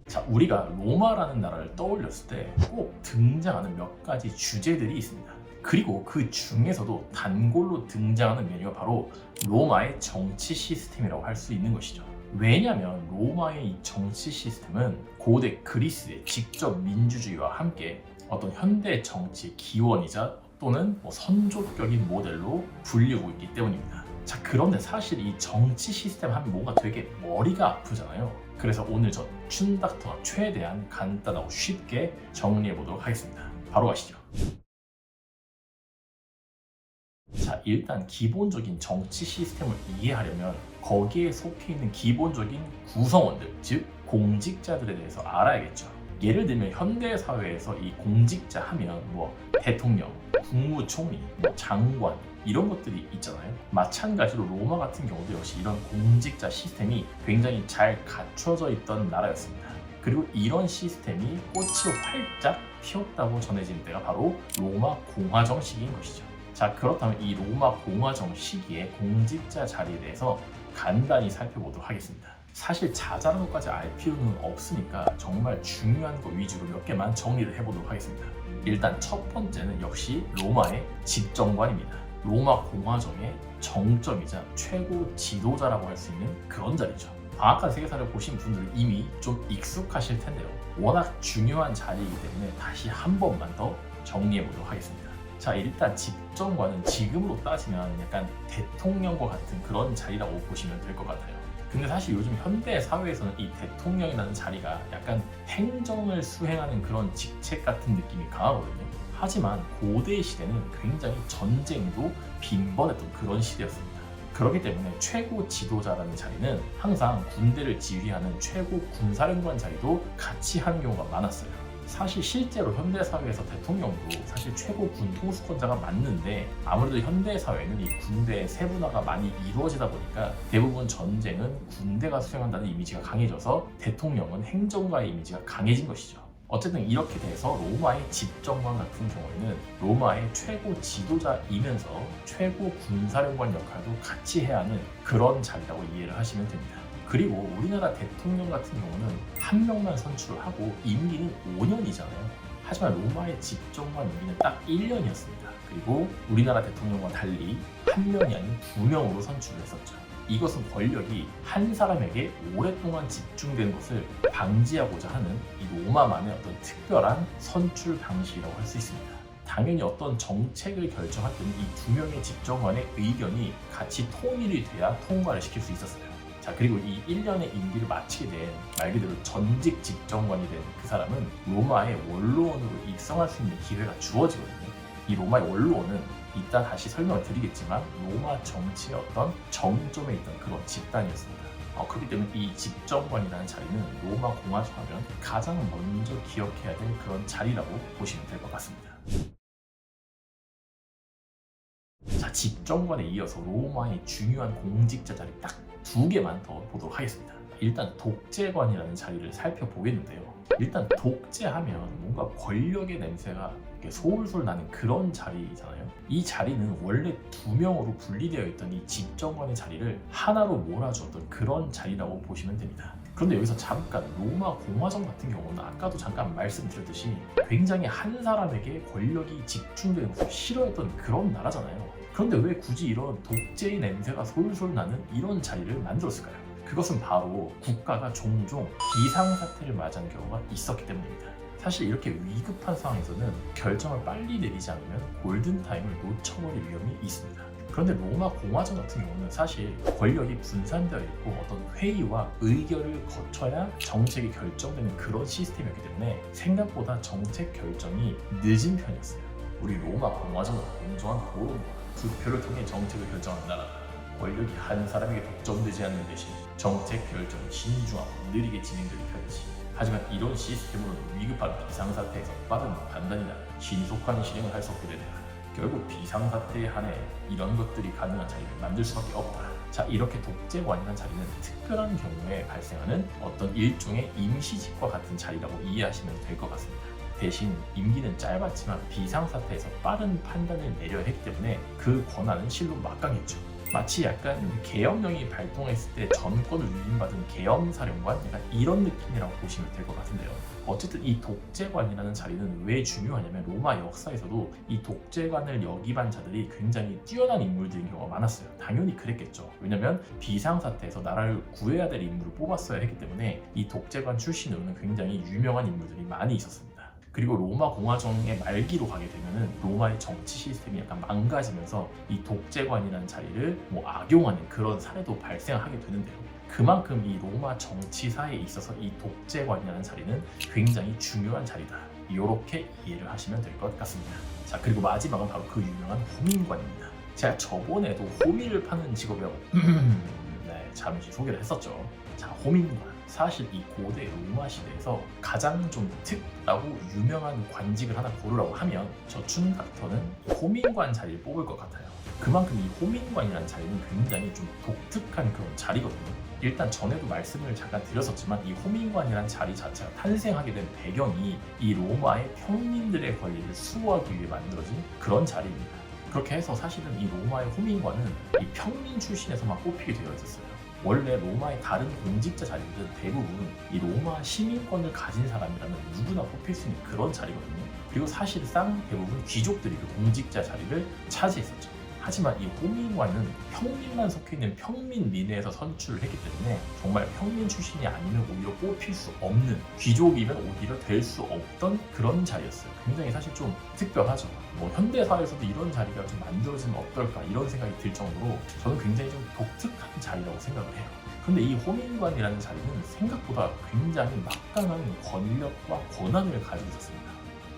Speaker 1: 자, 우리가 로마라는 나라를 떠올렸을 때 꼭 등장하는 몇 가지 주제들이 있습니다. 그리고 그 중에서도 단골로 등장하는 메뉴가 바로 로마의 정치 시스템이라고 할 수 있는 것이죠. 왜냐하면 로마의 이 정치 시스템은 고대 그리스의 직접 민주주의와 함께 어떤 현대 정치의 기원이자 또는 선조격인 모델로 불리고 있기 때문입니다. 자, 그런데 사실 이 정치 시스템 하면 뭔가 되게 머리가 아프잖아요. 그래서 오늘 저 춘닥터가 최대한 간단하고 쉽게 정리해 보도록 하겠습니다. 바로 가시죠. 자, 일단 기본적인 정치 시스템을 이해하려면 거기에 속해 있는 기본적인 구성원들, 즉 공직자들에 대해서 알아야겠죠. 예를 들면 현대 사회에서 이 공직자 하면 대통령, 국무총리, 장관 이런 것들이 있잖아요. 마찬가지로 로마 같은 경우도 역시 이런 공직자 시스템이 굉장히 잘 갖춰져 있던 나라였습니다. 그리고 이런 시스템이 꽃이 활짝 피었다고 전해진 때가 바로 로마 공화정 시기인 것이죠. 자, 그렇다면 이 로마 공화정 시기의 공직자 자리에 대해서 간단히 살펴보도록 하겠습니다. 사실 자잘한 것까지 알 필요는 없으니까 정말 중요한 거 위주로 몇 개만 정리를 해보도록 하겠습니다. 일단 첫 번째는 역시 로마의 집정관입니다. 로마 공화정의 정점이자 최고 지도자라고 할 수 있는 그런 자리죠. 방앗간 세계사를 보신 분들은 이미 좀 익숙하실 텐데요. 워낙 중요한 자리이기 때문에 다시 한 번만 더 정리해 보도록 하겠습니다. 자, 일단 집정관은 지금으로 따지면 약간 대통령과 같은 그런 자리라고 보시면 될 것 같아요. 근데 사실 요즘 현대 사회에서는 이 대통령이라는 자리가 약간 행정을 수행하는 그런 직책 같은 느낌이 강하거든요. 하지만 고대 시대는 굉장히 전쟁도 빈번했던 그런 시대였습니다. 그렇기 때문에 최고 지도자라는 자리는 항상 군대를 지휘하는 최고 군사령관 자리도 같이 하는 경우가 많았어요. 사실 실제로 현대사회에서 대통령도 사실 최고 군 통수권자가 맞는데 아무래도 현대사회는 이 군대의 세분화가 많이 이루어지다 보니까 대부분 전쟁은 군대가 수행한다는 이미지가 강해져서 대통령은 행정가의 이미지가 강해진 것이죠. 어쨌든 이렇게 돼서 로마의 집정관 같은 경우에는 로마의 최고 지도자이면서 최고 군사령관 역할도 같이 해야 하는 그런 자리라고 이해를 하시면 됩니다. 그리고 우리나라 대통령 같은 경우는 한 명만 선출하고 임기는 5년이잖아요. 하지만 로마의 집정관 임기는 딱 1년이었습니다. 그리고 우리나라 대통령과 달리 한 명이 아닌 2명으로 선출을 했었죠. 이것은 권력이 한 사람에게 오랫동안 집중된 것을 방지하고자 하는 이 로마만의 어떤 특별한 선출 방식이라고 할 수 있습니다. 당연히 어떤 정책을 결정할 때는 이 2명의 집정관의 의견이 같이 통일이 돼야 통과를 시킬 수 있었어요. 자, 그리고 이 1년의 임기를 마치게 된 말 그대로 전직 집정관이 된 그 사람은 로마의 원로원으로 입성할 수 있는 기회가 주어지거든요. 이 로마의 원로원은 이따 다시 설명을 드리겠지만 로마 정치의 어떤 정점에 있던 그런 집단이었습니다. 그렇기 때문에 이 집정관이라는 자리는 로마 공화정하면 가장 먼저 기억해야 될 그런 자리라고 보시면 될 것 같습니다. 자, 집정관에 이어서 로마의 중요한 공직자 자리 딱 2개만 더 보도록 하겠습니다. 일단 독재관이라는 자리를 살펴보겠는데요. 일단 독재하면 뭔가 권력의 냄새가 솔솔 나는 그런 자리잖아요. 이 자리는 원래 2명으로 분리되어 있던 이 집정관의 자리를 하나로 몰아주었던 그런 자리라고 보시면 됩니다. 그런데 여기서 잠깐 로마 공화정 같은 경우는 아까도 잠깐 말씀드렸듯이 굉장히 한 사람에게 권력이 집중되는 것을 싫어했던 그런 나라잖아요. 그런데 왜 굳이 이런 독재의 냄새가 솔솔 나는 이런 자리를 만들었을까요? 그것은 바로 국가가 종종 비상사태를 맞이하는 경우가 있었기 때문입니다. 사실 이렇게 위급한 상황에서는 결정을 빨리 내리지 않으면 골든타임을 놓쳐버릴 위험이 있습니다. 그런데 로마 공화정 같은 경우는 사실 권력이 분산되어 있고 어떤 회의와 의결을 거쳐야 정책이 결정되는 그런 시스템이었기 때문에 생각보다 정책 결정이 늦은 편이었어요. 우리 로마 공화정은 공정한 토론과 투표를 통해 정책을 결정하는 나라다. 권력이 한 사람에게 독점되지 않는 대신 정책 결정이 신중하고 느리게 진행되는 편이지. 하지만 이런 시스템으로는 위급한 비상사태에서 빠른 판단이나 신속한 실행을 할 수 없게 되다. 결국 비상사태에 한해 이런 것들이 가능한 자리를 만들 수밖에 없다. 자, 이렇게 독재관이라는 자리는 특별한 경우에 발생하는 어떤 일종의 임시직과 같은 자리라고 이해하시면 될 것 같습니다. 대신 임기는 짧았지만 비상사태에서 빠른 판단을 내려야 했기 때문에 그 권한은 실로 막강했죠. 마치 약간 계엄령이 발동했을 때 전권을 위임받은 계엄사령관 약간 이런 느낌이라고 보시면 될 것 같은데요. 어쨌든 이 독재관이라는 자리는 왜 중요하냐면 로마 역사에서도 이 독재관을 역임한 자들이 굉장히 뛰어난 인물들인 경우가 많았어요. 당연히 그랬겠죠. 왜냐면 비상사태에서 나라를 구해야 될 인물을 뽑았어야 했기 때문에 이 독재관 출신으로는 굉장히 유명한 인물들이 많이 있었습니다. 그리고 로마 공화정의 말기로 가게 되면은 로마의 정치 시스템이 약간 망가지면서 이 독재관이라는 자리를 악용하는 그런 사례도 발생하게 되는데요. 그만큼 이 로마 정치사에 있어서 이 독재관이라는 자리는 굉장히 중요한 자리다. 이렇게 이해를 하시면 될 것 같습니다. 자, 그리고 마지막은 바로 그 유명한 호민관입니다. 제가 저번에도 호미를 파는 직업이라고 네, 잠시 소개를 했었죠. 자, 호민관. 사실 이 고대 로마 시대에서 가장 좀 특하고 유명한 관직을 하나 고르라고 하면 저 춘닥터는 호민관 자리를 뽑을 것 같아요. 그만큼 이 호민관이라는 자리는 굉장히 좀 독특한 그런 자리거든요. 일단 전에도 말씀을 잠깐 드렸었지만 이 호민관이라는 자리 자체가 탄생하게 된 배경이 이 로마의 평민들의 권리를 수호하기 위해 만들어진 그런 자리입니다. 그렇게 해서 사실은 이 로마의 호민관은 이 평민 출신에서만 뽑히게 되어 있었어요. 원래 로마의 다른 공직자 자리들은 대부분 이 로마 시민권을 가진 사람이라면 누구나 뽑힐 수 있는 그런 자리거든요. 그리고 사실상 대부분 귀족들이 그 공직자 자리를 차지했었죠. 하지만 이 호민관은 평민만 속해 있는 평민민회에서 선출을 했기 때문에 정말 평민 출신이 아니면 오히려 뽑힐 수 없는, 귀족이면 오히려 될 수 없던 그런 자리였어요. 굉장히 사실 좀 특별하죠. 뭐 현대사회에서도 이런 자리가 좀 만들어지면 어떨까 이런 생각이 들 정도로 저는 굉장히 좀 독특한 자리라고 생각을 해요. 근데 이 호민관이라는 자리는 생각보다 굉장히 막강한 권력과 권한을 가지고 있었습니다.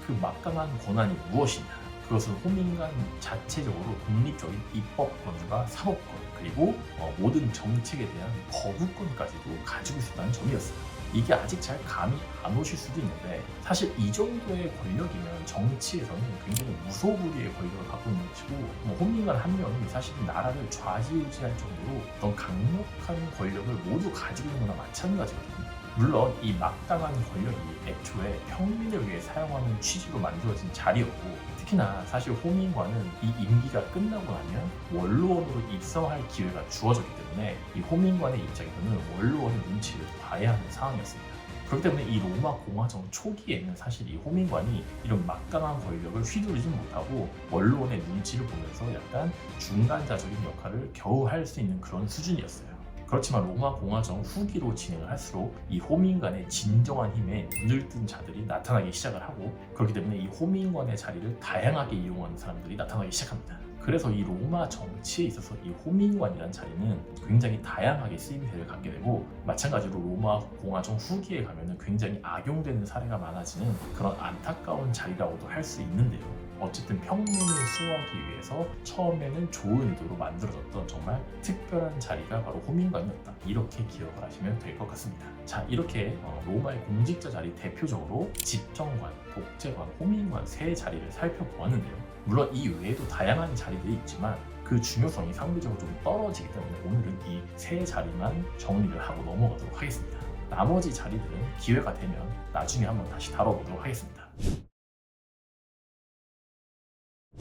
Speaker 1: 그 막강한 권한이 무엇이냐? 그것은 호민관 자체적으로 독립적인 입법권과 사법권, 그리고 모든 정책에 대한 거부권까지도 가지고 있었다는 점이었어요. 이게 아직 잘 감이 안 오실 수도 있는데, 사실 이 정도의 권력이면 정치에서는 굉장히 무소불위의 권력을 갖고 있는 것이고, 호민관 한 명이 사실 나라를 좌지우지할 정도로 어떤 강력한 권력을 모두 가지고 있는 거나 마찬가지거든요. 물론 이 막강한 권력이 애초에 평민을 위해 사용하는 취지로 만들어진 자리였고, 특히나 사실 호민관은 이 임기가 끝나고 나면 원로원으로 입성할 기회가 주어졌기 때문에 이 호민관의 입장에서는 원로원의 눈치를 봐야 하는 상황이었습니다. 그렇기 때문에 이 로마 공화정 초기에는 사실 이 호민관이 이런 막강한 권력을 휘두르지 못하고 원로원의 눈치를 보면서 약간 중간자적인 역할을 겨우 할 수 있는 그런 수준이었어요. 그렇지만 로마 공화정 후기로 진행을 할수록 이 호민관의 진정한 힘에 눈을 뜬 자들이 나타나기 시작을 하고, 그렇기 때문에 이 호민관의 자리를 다양하게 이용하는 사람들이 나타나기 시작합니다. 그래서 이 로마 정치에 있어서 이 호민관이라는 자리는 굉장히 다양하게 쓰임새를 갖게 되고, 마찬가지로 로마 공화정 후기에 가면은 굉장히 악용되는 사례가 많아지는 그런 안타까운 자리라고도 할 수 있는데요. 어쨌든 평민을 수호하기 위해서 처음에는 좋은 의도로 만들어졌던 정말 특별한 자리가 바로 호민관이었다, 이렇게 기억을 하시면 될 것 같습니다. 자, 이렇게 로마의 공직자 자리 대표적으로 집정관, 독재관, 호민관 세 자리를 살펴보았는데요. 물론 이 외에도 다양한 자리들이 있지만 그 중요성이 상대적으로 좀 떨어지기 때문에 오늘은 이 세 자리만 정리를 하고 넘어가도록 하겠습니다. 나머지 자리들은 기회가 되면 나중에 한번 다시 다뤄보도록 하겠습니다.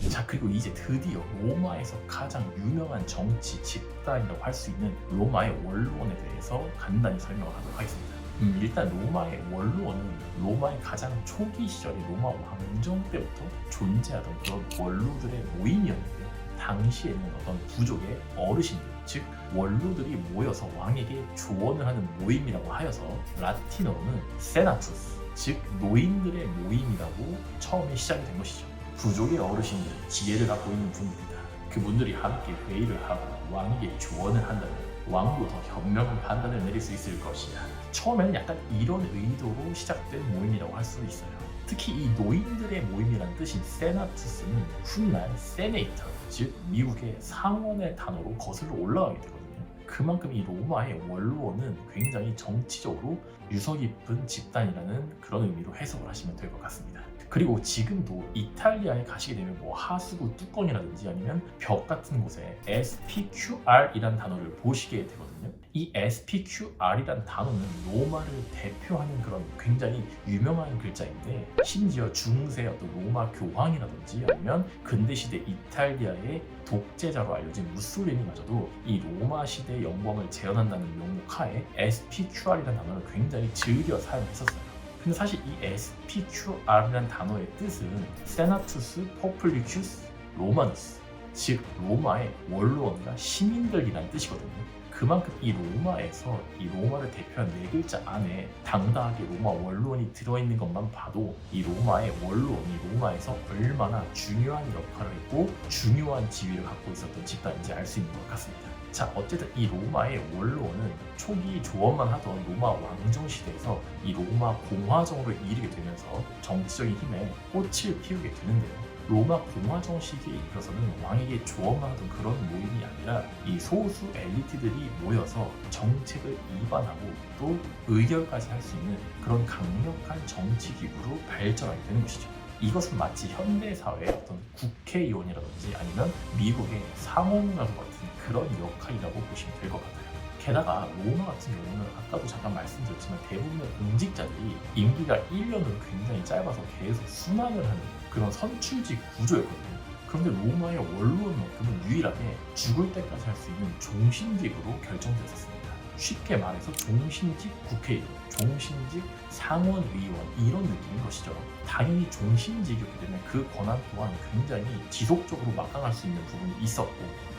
Speaker 1: 자, 그리고 이제 드디어 로마에서 가장 유명한 정치 집단이라고 할 수 있는 로마의 원로원에 대해서 간단히 설명을 하도록 하겠습니다. 일단 로마의 원로원은 로마의 가장 초기 시절의 로마 왕정 때부터 존재하던 그런 원로들의 모임이었는데요. 당시에는 어떤 부족의 어르신들, 즉 원로들이 모여서 왕에게 조언을 하는 모임이라고 하여서 라틴어로는 세나투스, 즉 노인들의 모임이라고 처음에 시작이 된 것이죠. 부족의 어르신들, 지혜를 갖고 있는 분들이다. 그분들이 함께 회의를 하고 왕에게 조언을 한다면 왕도 더 현명한 판단을 내릴 수 있을 것이야. 처음에는 약간 이런 의도로 시작된 모임이라고 할 수 있어요. 특히 이 노인들의 모임이라는 뜻인 세나투스는 훗날 세네이터, 즉 미국의 상원의 단어로 거슬러 올라가게 되거든요. 그만큼 이 로마의 원로원은 굉장히 정치적으로 유서 깊은 집단이라는 그런 의미로 해석을 하시면 될 것 같습니다. 그리고 지금도 이탈리아에 가시게 되면 뭐 하수구 뚜껑이라든지 아니면 벽 같은 곳에 SPQR이라는 단어를 보시게 되거든요. 이 SPQR이라는 단어는 로마를 대표하는 그런 굉장히 유명한 글자인데, 심지어 중세 어떤 로마 교황이라든지 아니면 근대시대 이탈리아의 독재자로 알려진 무솔리니마저도 이 로마 시대의 영광을 재현한다는 명목 하에 SPQR이라는 단어를 굉장히 즐겨 사용했었어요. 근데 사실 이 SPQR이라는 단어의 뜻은 세나투스 포플리큐스 로마누스, 즉 로마의 원로원과 시민들이라는 뜻이거든요. 그만큼 이 로마에서 이 로마를 대표한 네 글자 안에 당당하게 로마 원로원이 들어있는 것만 봐도 이 로마의 원로원이 로마에서 얼마나 중요한 역할을 했고 중요한 지위를 갖고 있었던 집단인지 알 수 있는 것 같습니다. 자, 어쨌든 이 로마의 원로원은 초기 조언만 하던 로마 왕정 시대에서 이 로마 공화정으로 이르게 되면서 정치적인 힘에 꽃을 피우게 되는데요. 로마 공화정 시기에 이르러서는 왕에게 조언만 하던 그런 모임이 아니라 이 소수 엘리트들이 모여서 정책을 입안하고 또 의결까지 할 수 있는 그런 강력한 정치 기구로 발전하게 되는 것이죠. 이것은 마치 현대사회의 어떤 국회의원이라든지 아니면 미국의 상원과도 같은 그런 역할이라고 보시면 될 것 같아요. 게다가 로마 같은 경우는 아까도 잠깐 말씀드렸지만 대부분의 공직자들이 임기가 1년으로 굉장히 짧아서 계속 순환을 하는 그런 선출직 구조였거든요. 그런데 로마의 원로원만큼은 유일하게 죽을 때까지 할 수 있는 종신직으로 결정되었습니다. 쉽게 말해서 종신직 국회의원, 종신직 상원의원 이런 느낌인 것이죠. 당연히 종신직이었기 때문에 그 권한 또한 굉장히 지속적으로 막강할 수 있는 부분이 있었고,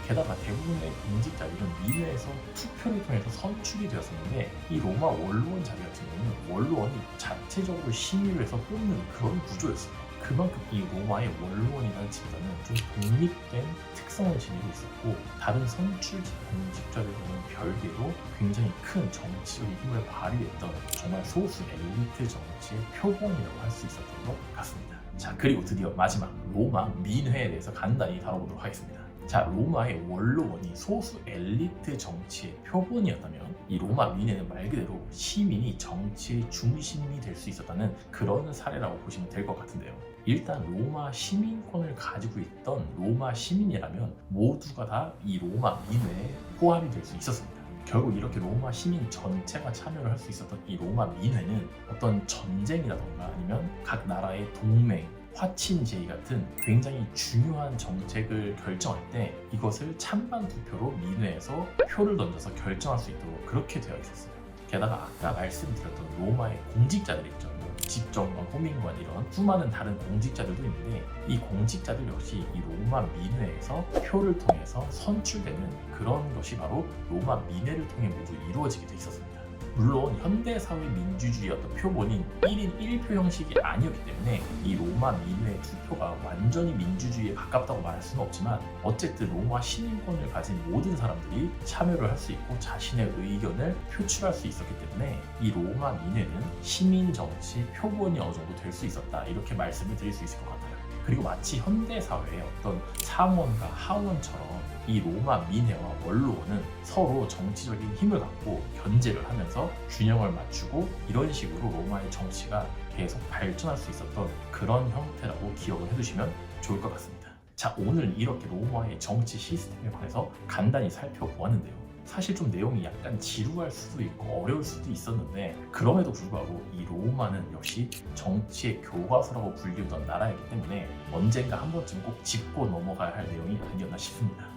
Speaker 1: 게다가 대부분의 공직자들은 민회에서 투표를 통해서 선출이 되었었는데, 이 로마 원로원 자리 같은 경우는 원로원이 자체적으로 심의를 해서 뽑는 그런 구조였어요. 그만큼 이 로마의 원로원이라는 집단은 좀 독립된 특성을 지니고 있었고, 다른 선출직 공직자들과는 별개로 굉장히 큰 정치적인 힘을 발휘했던 정말 소수 엘리트 정치의 표본이라고 할 수 있었던 것 같습니다. 자, 그리고 드디어 마지막 로마 민회에 대해서 간단히 다뤄보도록 하겠습니다. 자, 로마의 원로원이 소수 엘리트 정치의 표본이었다면, 이 로마 민회는 말 그대로 시민이 정치의 중심이 될 수 있었다는 그런 사례라고 보시면 될 것 같은데요. 일단 로마 시민권을 가지고 있던 로마 시민이라면 모두가 다 이 로마 민회에 포함이 될 수 있었습니다. 결국 이렇게 로마 시민 전체가 참여를 할 수 있었던 이 로마 민회는 어떤 전쟁이라던가 아니면 각 나라의 동맹, 화친 제의 같은 굉장히 중요한 정책을 결정할 때 이것을 찬반 투표로 민회에서 표를 던져서 결정할 수 있도록 그렇게 되어 있었어요. 게다가 아까 말씀드렸던 로마의 공직자들 있죠. 집정관, 호민관 이런 수많은 다른 공직자들도 있는데, 이 공직자들 역시 이 로마 민회에서 표를 통해서 선출되는 그런 것이 바로 로마 민회를 통해 모두 이루어지게 돼 있었습니다. 물론 현대사회 민주주의의 어떤 표본인 1인 1표 형식이 아니었기 때문에 이 로마 민회 투표가 완전히 민주주의에 가깝다고 말할 수는 없지만, 어쨌든 로마 시민권을 가진 모든 사람들이 참여를 할 수 있고 자신의 의견을 표출할 수 있었기 때문에 이 로마 민회는 시민 정치 표본이 어느 정도 될 수 있었다, 이렇게 말씀을 드릴 수 있을 것 같아요. 그리고 마치 현대사회의 어떤 상원과 하원처럼 이 로마 민회와 원로원은 서로 정치적인 힘을 갖고 견제를 하면서 균형을 맞추고, 이런 식으로 로마의 정치가 계속 발전할 수 있었던 그런 형태라고 기억을 해두시면 좋을 것 같습니다. 자, 오늘 이렇게 로마의 정치 시스템에 관해서 간단히 살펴보았는데요. 사실 좀 내용이 약간 지루할 수도 있고 어려울 수도 있었는데, 그럼에도 불구하고 이 로마는 역시 정치의 교과서라고 불리우던 나라이기 때문에 언젠가 한 번쯤 꼭 짚고 넘어가야 할 내용이 아니었나 싶습니다.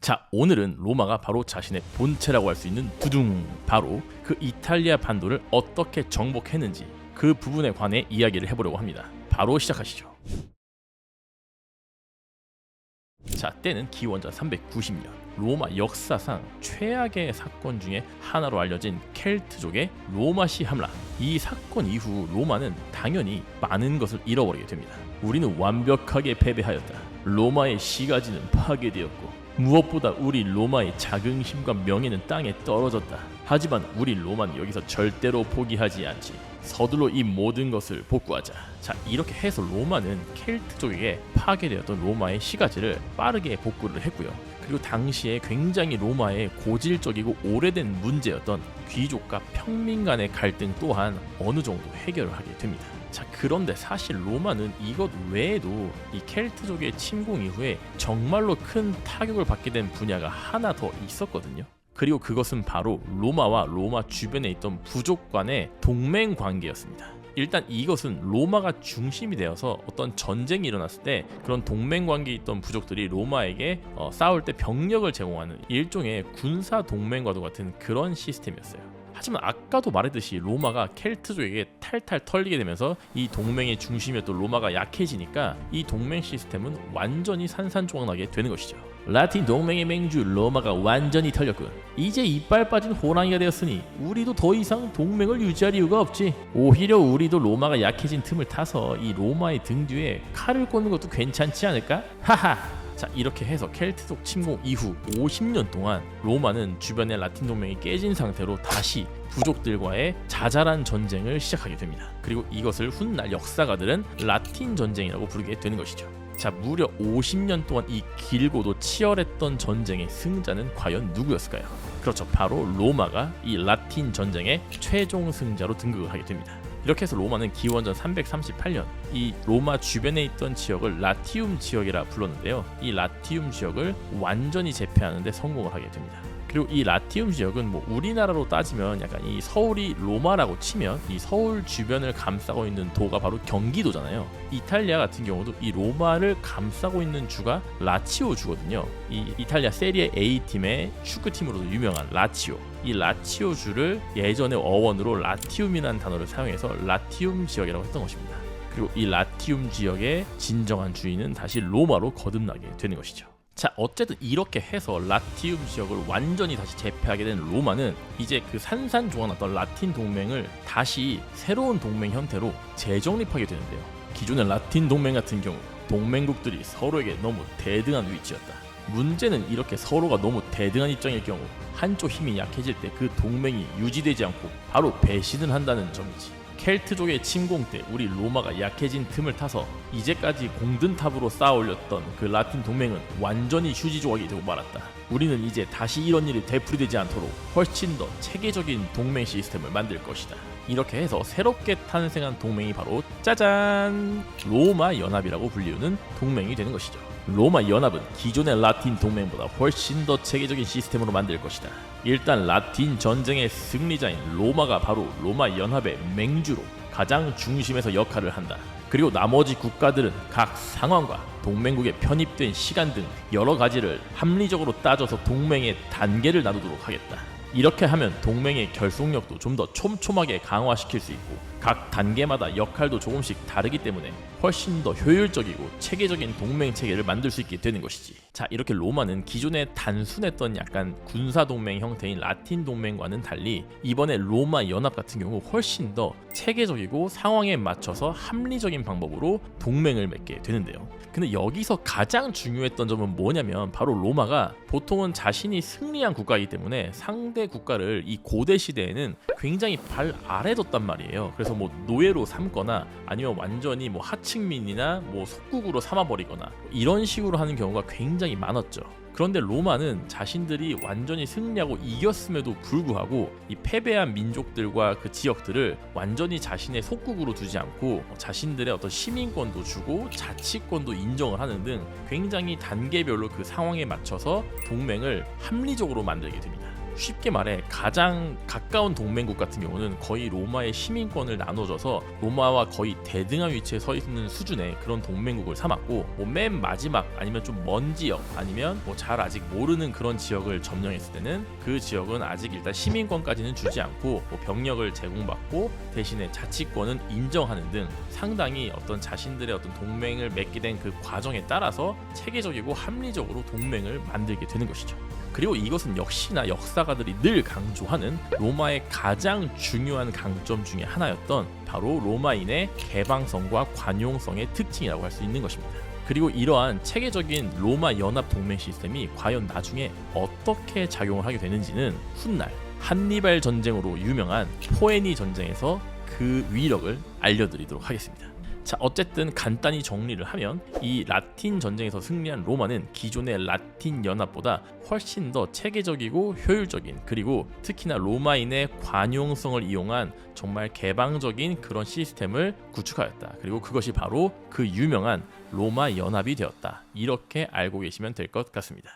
Speaker 1: 자, 오늘은 로마가 바로 자신의 본체라고 할 수 있는 두둥, 바로 그 이탈리아 반도를 어떻게 정복했는지 그 부분에 관해 이야기를 해보려고 합니다. 바로 시작하시죠. 자, 때는 기원전 390년, 로마 역사상 최악의 사건 중에 하나로 알려진 켈트족의 로마시 함라. 이 사건 이후 로마는 당연히 많은 것을 잃어버리게 됩니다. 우리는 완벽하게 패배하였다. 로마의 시가지는 파괴되었고, 무엇보다 우리 로마의 자긍심과 명예는 땅에 떨어졌다. 하지만 우리 로마는 여기서 절대로 포기하지 않지. 서둘러 이 모든 것을 복구하자. 자, 이렇게 해서 로마는 켈트족에게 파괴되었던 로마의 시가지를 빠르게 복구를 했고요. 그리고 당시에 굉장히 로마의 고질적이고 오래된 문제였던 귀족과 평민 간의 갈등 또한 어느 정도 해결을 하게 됩니다. 자, 그런데 사실 로마는 이것 외에도 이 켈트족의 침공 이후에 정말로 큰 타격을 받게 된 분야가 하나 더 있었거든요. 그리고 그것은 바로 로마와 로마 주변에 있던 부족 간의 동맹 관계였습니다. 일단 이것은 로마가 중심이 되어서 어떤 전쟁이 일어났을 때 그런 동맹 관계에 있던 부족들이 로마에게 싸울 때 병력을 제공하는 일종의 군사 동맹과도 같은 그런 시스템이었어요. 하지만 아까도 말했듯이 로마가 켈트족에게 탈탈 털리게 되면서 이 동맹의 중심이었던 로마가 약해지니까 이 동맹 시스템은 완전히 산산조각나게 되는 것이죠. 라틴 동맹의 맹주 로마가 완전히 털렸군. 이제 이빨 빠진 호랑이가 되었으니 우리도 더 이상 동맹을 유지할 이유가 없지. 오히려 우리도 로마가 약해진 틈을 타서 이 로마의 등 뒤에 칼을 꽂는 것도 괜찮지 않을까? 하하. 자, 이렇게 해서 켈트족 침공 이후 50년 동안 로마는 주변의 라틴 동맹이 깨진 상태로 다시 부족들과의 자잘한 전쟁을 시작하게 됩니다. 그리고 이것을 훗날 역사가들은 라틴 전쟁이라고 부르게 되는 것이죠. 자, 무려 50년 동안 이 길고도 치열했던 전쟁의 승자는 과연 누구였을까요? 그렇죠, 바로 로마가 이 라틴 전쟁의 최종 승자로 등극을 하게 됩니다. 이렇게 해서 로마는 기원전 338년 이 로마 주변에 있던 지역을 라티움 지역이라 불렀는데요. 이 라티움 지역을 완전히 제패하는 데 성공을 하게 됩니다. 그리고 이 라티움 지역은 뭐 우리나라로 따지면 약간 이 서울이 로마라고 치면 이 서울 주변을 감싸고 있는 도가 바로 경기도잖아요. 이탈리아 같은 경우도 이 로마를 감싸고 있는 주가 라치오 주거든요. 이 이탈리아 세리에 A 팀의 축구팀으로도 유명한 라치오. 이 라치오 주를 예전에 어원으로 라티움이라는 단어를 사용해서 라티움 지역이라고 했던 것입니다. 그리고 이 라티움 지역의 진정한 주인은 다시 로마로 거듭나게 되는 것이죠. 자, 어쨌든 이렇게 해서 라티움 지역을 완전히 다시 재패하게 된 로마는 이제 그 산산조각났던 라틴 동맹을 다시 새로운 동맹 형태로 재정립하게 되는데요. 기존의 라틴 동맹 같은 경우 동맹국들이 서로에게 너무 대등한 위치였다. 문제는 이렇게 서로가 너무 대등한 입장일 경우 한쪽 힘이 약해질 때 그 동맹이 유지되지 않고 바로 배신을 한다는 점이지. 켈트족의 침공 때 우리 로마가 약해진 틈을 타서 이제까지 공든탑으로 쌓아올렸던 그 라틴 동맹은 완전히 휴지 조각이 되고 말았다. 우리는 이제 다시 이런 일이 되풀이되지 않도록 훨씬 더 체계적인 동맹 시스템을 만들 것이다. 이렇게 해서 새롭게 탄생한 동맹이 바로 짜잔! 로마 연합이라고 불리우는 동맹이 되는 것이죠. 로마 연합은 기존의 라틴 동맹보다 훨씬 더 체계적인 시스템으로 만들 것이다. 일단 라틴 전쟁의 승리자인 로마가 바로 로마 연합의 맹주로 가장 중심에서 역할을 한다. 그리고 나머지 국가들은 각 상황과 동맹국에 편입된 시간 등 여러 가지를 합리적으로 따져서 동맹의 단계를 나누도록 하겠다. 이렇게 하면 동맹의 결속력도 좀 더 촘촘하게 강화시킬 수 있고 각 단계마다 역할도 조금씩 다르기 때문에 훨씬 더 효율적이고 체계적인 동맹 체계를 만들 수 있게 되는 것이지. 자, 이렇게 로마는 기존에 단순했던 약간 군사동맹 형태인 라틴 동맹과는 달리 이번에 로마 연합 같은 경우 훨씬 더 체계적이고 상황에 맞춰서 합리적인 방법으로 동맹을 맺게 되는데요. 근데 여기서 가장 중요했던 점은 뭐냐면 바로 로마가 보통은 자신이 승리한 국가이기 때문에 상대 국가를 이 고대 시대에는 굉장히 발 아래 뒀단 말이에요. 그래서 뭐 노예로 삼거나 아니면 완전히 뭐 하층민이나 뭐 속국으로 삼아버리거나 이런 식으로 하는 경우가 굉장히 많았죠. 그런데 로마는 자신들이 완전히 승리하고 이겼음에도 불구하고 이 패배한 민족들과 그 지역들을 완전히 자신의 속국으로 두지 않고 자신들의 어떤 시민권도 주고 자치권도 인정을 하는 등 굉장히 단계별로 그 상황에 맞춰서 동맹을 합리적으로 만들게 됩니다. 쉽게 말해 가장 가까운 동맹국 같은 경우는 거의 로마의 시민권을 나눠줘서 로마와 거의 대등한 위치에 서 있는 수준의 그런 동맹국을 삼았고 뭐 맨 마지막 아니면 좀 먼 지역 아니면 뭐 잘 아직 모르는 그런 지역을 점령했을 때는 그 지역은 아직 일단 시민권까지는 주지 않고 뭐 병력을 제공받고 대신에 자치권은 인정하는 등 상당히 어떤 자신들의 어떤 동맹을 맺게 된 그 과정에 따라서 체계적이고 합리적으로 동맹을 만들게 되는 것이죠. 그리고 이것은 역시나 역사가들이 늘 강조하는 로마의 가장 중요한 강점 중에 하나였던 바로 로마인의 개방성과 관용성의 특징이라고 할 수 있는 것입니다. 그리고 이러한 체계적인 로마 연합 동맹 시스템이 과연 나중에 어떻게 작용을 하게 되는지는 훗날 한니발 전쟁으로 유명한 포에니 전쟁에서 그 위력을 알려드리도록 하겠습니다. 자, 어쨌든 간단히 정리를 하면 이 라틴 전쟁에서 승리한 로마는 기존의 라틴 연합보다 훨씬 더 체계적이고 효율적인 그리고 특히나 로마인의 관용성을 이용한 정말 개방적인 그런 시스템을 구축하였다. 그리고 그것이 바로 그 유명한 로마 연합이 되었다. 이렇게 알고 계시면 될 것 같습니다.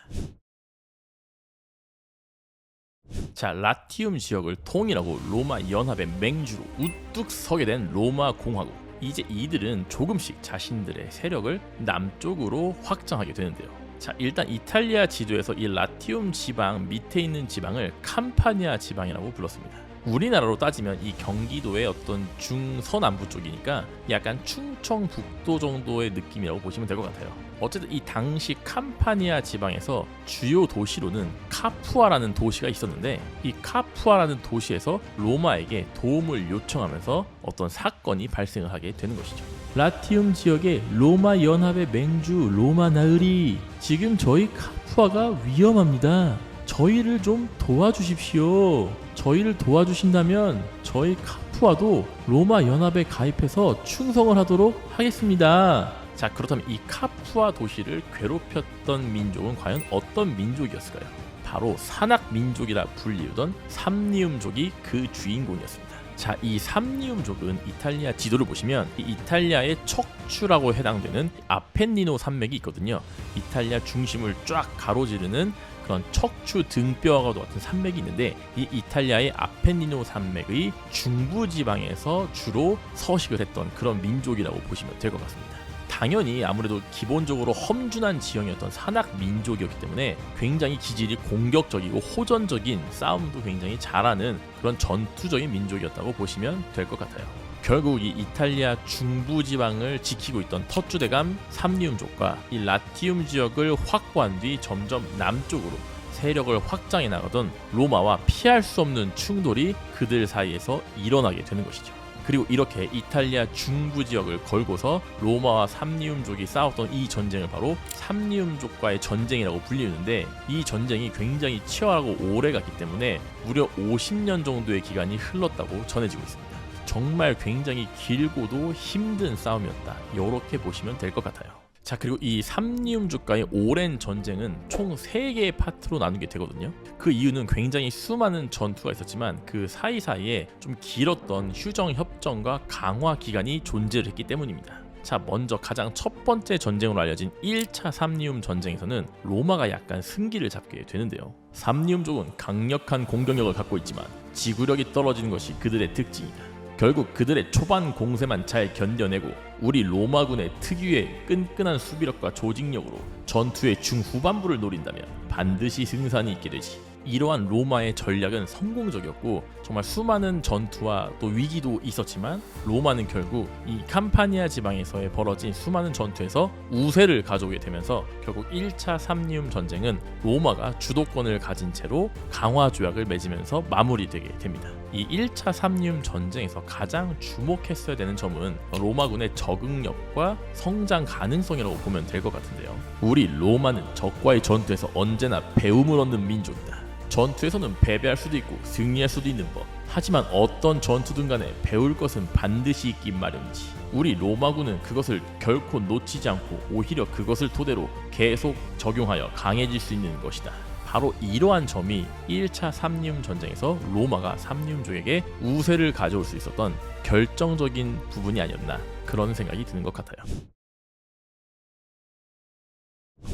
Speaker 1: 자, 라티움 지역을 통일하고 로마 연합의 맹주로 우뚝 서게 된 로마 공화국. 이제 이들은 조금씩 자신들의 세력을 남쪽으로 확장하게 되는데요. 자, 일단 이탈리아 지도에서 이 라티움 지방 밑에 있는 지방을 캄파니아 지방이라고 불렀습니다. 우리나라로 따지면 이 경기도의 어떤 중서남부 쪽이니까 약간 충청북도 정도의 느낌이라고 보시면 될 것 같아요. 어쨌든 이 당시 캄파니아 지방에서 주요 도시로는 카푸아라는 도시가 있었는데 이 카푸아라는 도시에서 로마에게 도움을 요청하면서 어떤 사건이 발생을 하게 되는 것이죠. 라티움 지역의 로마 연합의 맹주 로마 나으리, 지금 저희 카푸아가 위험합니다. 저희를 좀 도와주십시오. 저희를 도와주신다면 저희 카푸아도 로마 연합에 가입해서 충성을 하도록 하겠습니다. 자, 그렇다면 이 카푸아 도시를 괴롭혔던 민족은 과연 어떤 민족이었을까요? 바로 산악 민족이라 불리우던 삼니움족이 그 주인공이었습니다. 자, 이 삼니움족은 이탈리아 지도를 보시면 이 이탈리아의 척추라고 해당되는 아펜니노 산맥이 있거든요. 이탈리아 중심을 쫙 가로지르는 그런 척추 등뼈와도 같은 산맥이 있는데 이 이탈리아의 아펜니노 산맥의 중부 지방에서 주로 서식을 했던 그런 민족이라고 보시면 될 것 같습니다. 당연히 아무래도 기본적으로 험준한 지형이었던 산악 민족이었기 때문에 굉장히 기질이 공격적이고 호전적인 싸움도 굉장히 잘하는 그런 전투적인 민족이었다고 보시면 될 것 같아요. 결국 이 이탈리아 중부 지방을 지키고 있던 터주대감 삼리움족과 이 라티움 지역을 확보한 뒤 점점 남쪽으로 세력을 확장해 나가던 로마와 피할 수 없는 충돌이 그들 사이에서 일어나게 되는 것이죠. 그리고 이렇게 이탈리아 중부 지역을 걸고서 로마와 삼리움족이 싸웠던 이 전쟁을 바로 삼리움족과의 전쟁이라고 불리는데, 이 전쟁이 굉장히 치열하고 오래 갔기 때문에 무려 50년 정도의 기간이 흘렀다고 전해지고 있습니다. 정말 굉장히 길고도 힘든 싸움이었다, 이렇게 보시면 될 것 같아요. 자, 그리고 이 삼리움족과의 오랜 전쟁은 총 3개의 파트로 나누게 되거든요. 그 이유는 굉장히 수많은 전투가 있었지만 그 사이사이에 좀 길었던 휴정 협정과 강화 기간이 존재를 했기 때문입니다. 자, 먼저 가장 첫 번째 전쟁으로 알려진 1차 삼리움 전쟁에서는 로마가 약간 승기를 잡게 되는데요. 삼리움족은 강력한 공격력을 갖고 있지만 지구력이 떨어지는 것이 그들의 특징이다. 결국 그들의 초반 공세만 잘 견뎌내고 우리 로마군의 특유의 끈끈한 수비력과 조직력으로 전투의 중후반부를 노린다면 반드시 승산이 있게 되지. 이러한 로마의 전략은 성공적이었고 정말 수많은 전투와 또 위기도 있었지만 로마는 결국 이 캄파니아 지방에서의 벌어진 수많은 전투에서 우세를 가져오게 되면서 결국 1차 삼리움 전쟁은 로마가 주도권을 가진 채로 강화 조약을 맺으면서 마무리되게 됩니다. 이 1차 삼리움 전쟁에서 가장 주목했어야 되는 점은 로마군의 적응력과 성장 가능성이라고 보면 될 것 같은데요. 우리 로마는 적과의 전투에서 언제나 배움을 얻는 민족이다. 전투에서는 패배할 수도 있고 승리할 수도 있는 법. 하지만 어떤 전투든 간에 배울 것은 반드시 있긴 마련이지. 우리 로마군은 그것을 결코 놓치지 않고 오히려 그것을 토대로 계속 적용하여 강해질 수 있는 것이다. 바로 이러한 점이 1차 삼리움 전쟁에서 로마가 삼리움족에게 우세를 가져올 수 있었던 결정적인 부분이 아니었나, 그런 생각이 드는 것 같아요.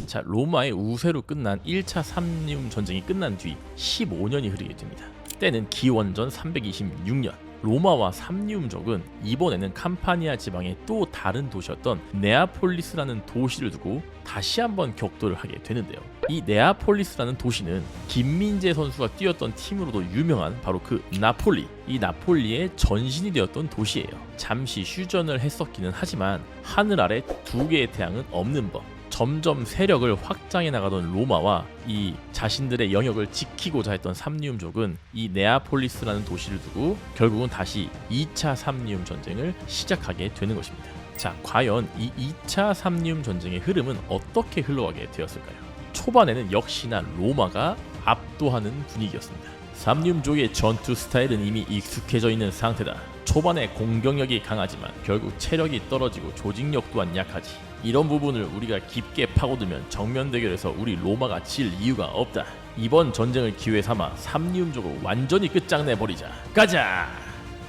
Speaker 1: 자, 로마의 우세로 끝난 1차 삼리움 전쟁이 끝난 뒤 15년이 흐르게 됩니다. 때는 기원전 326년. 로마와 삼리움족은 이번에는 캄파니아 지방의 또 다른 도시였던 네아폴리스라는 도시를 두고 다시 한번 격돌을 하게 되는데요. 이 네아폴리스라는 도시는 김민재 선수가 뛰었던 팀으로도 유명한 바로 그 나폴리, 이 나폴리의 전신이 되었던 도시예요. 잠시 휴전을 했었기는 하지만 하늘 아래 2개의 태양은 없는 법. 점점 세력을 확장해 나가던 로마와 이 자신들의 영역을 지키고자 했던 삼리움족은 이 네아폴리스라는 도시를 두고 결국은 다시 2차 삼리움 전쟁을 시작하게 되는 것입니다. 자, 과연 이 2차 삼리움 전쟁의 흐름은 어떻게 흘러가게 되었을까요? 초반에는 역시나 로마가 압도하는 분위기였습니다. 삼리움족의 전투 스타일은 이미 익숙해져 있는 상태다. 초반에 공격력이 강하지만 결국 체력이 떨어지고 조직력 또한 약하지. 이런 부분을 우리가 깊게 파고들면 정면 대결에서 우리 로마가 질 이유가 없다. 이번 전쟁을 기회 삼아 삼리움족을 완전히 끝장내버리자. 가자!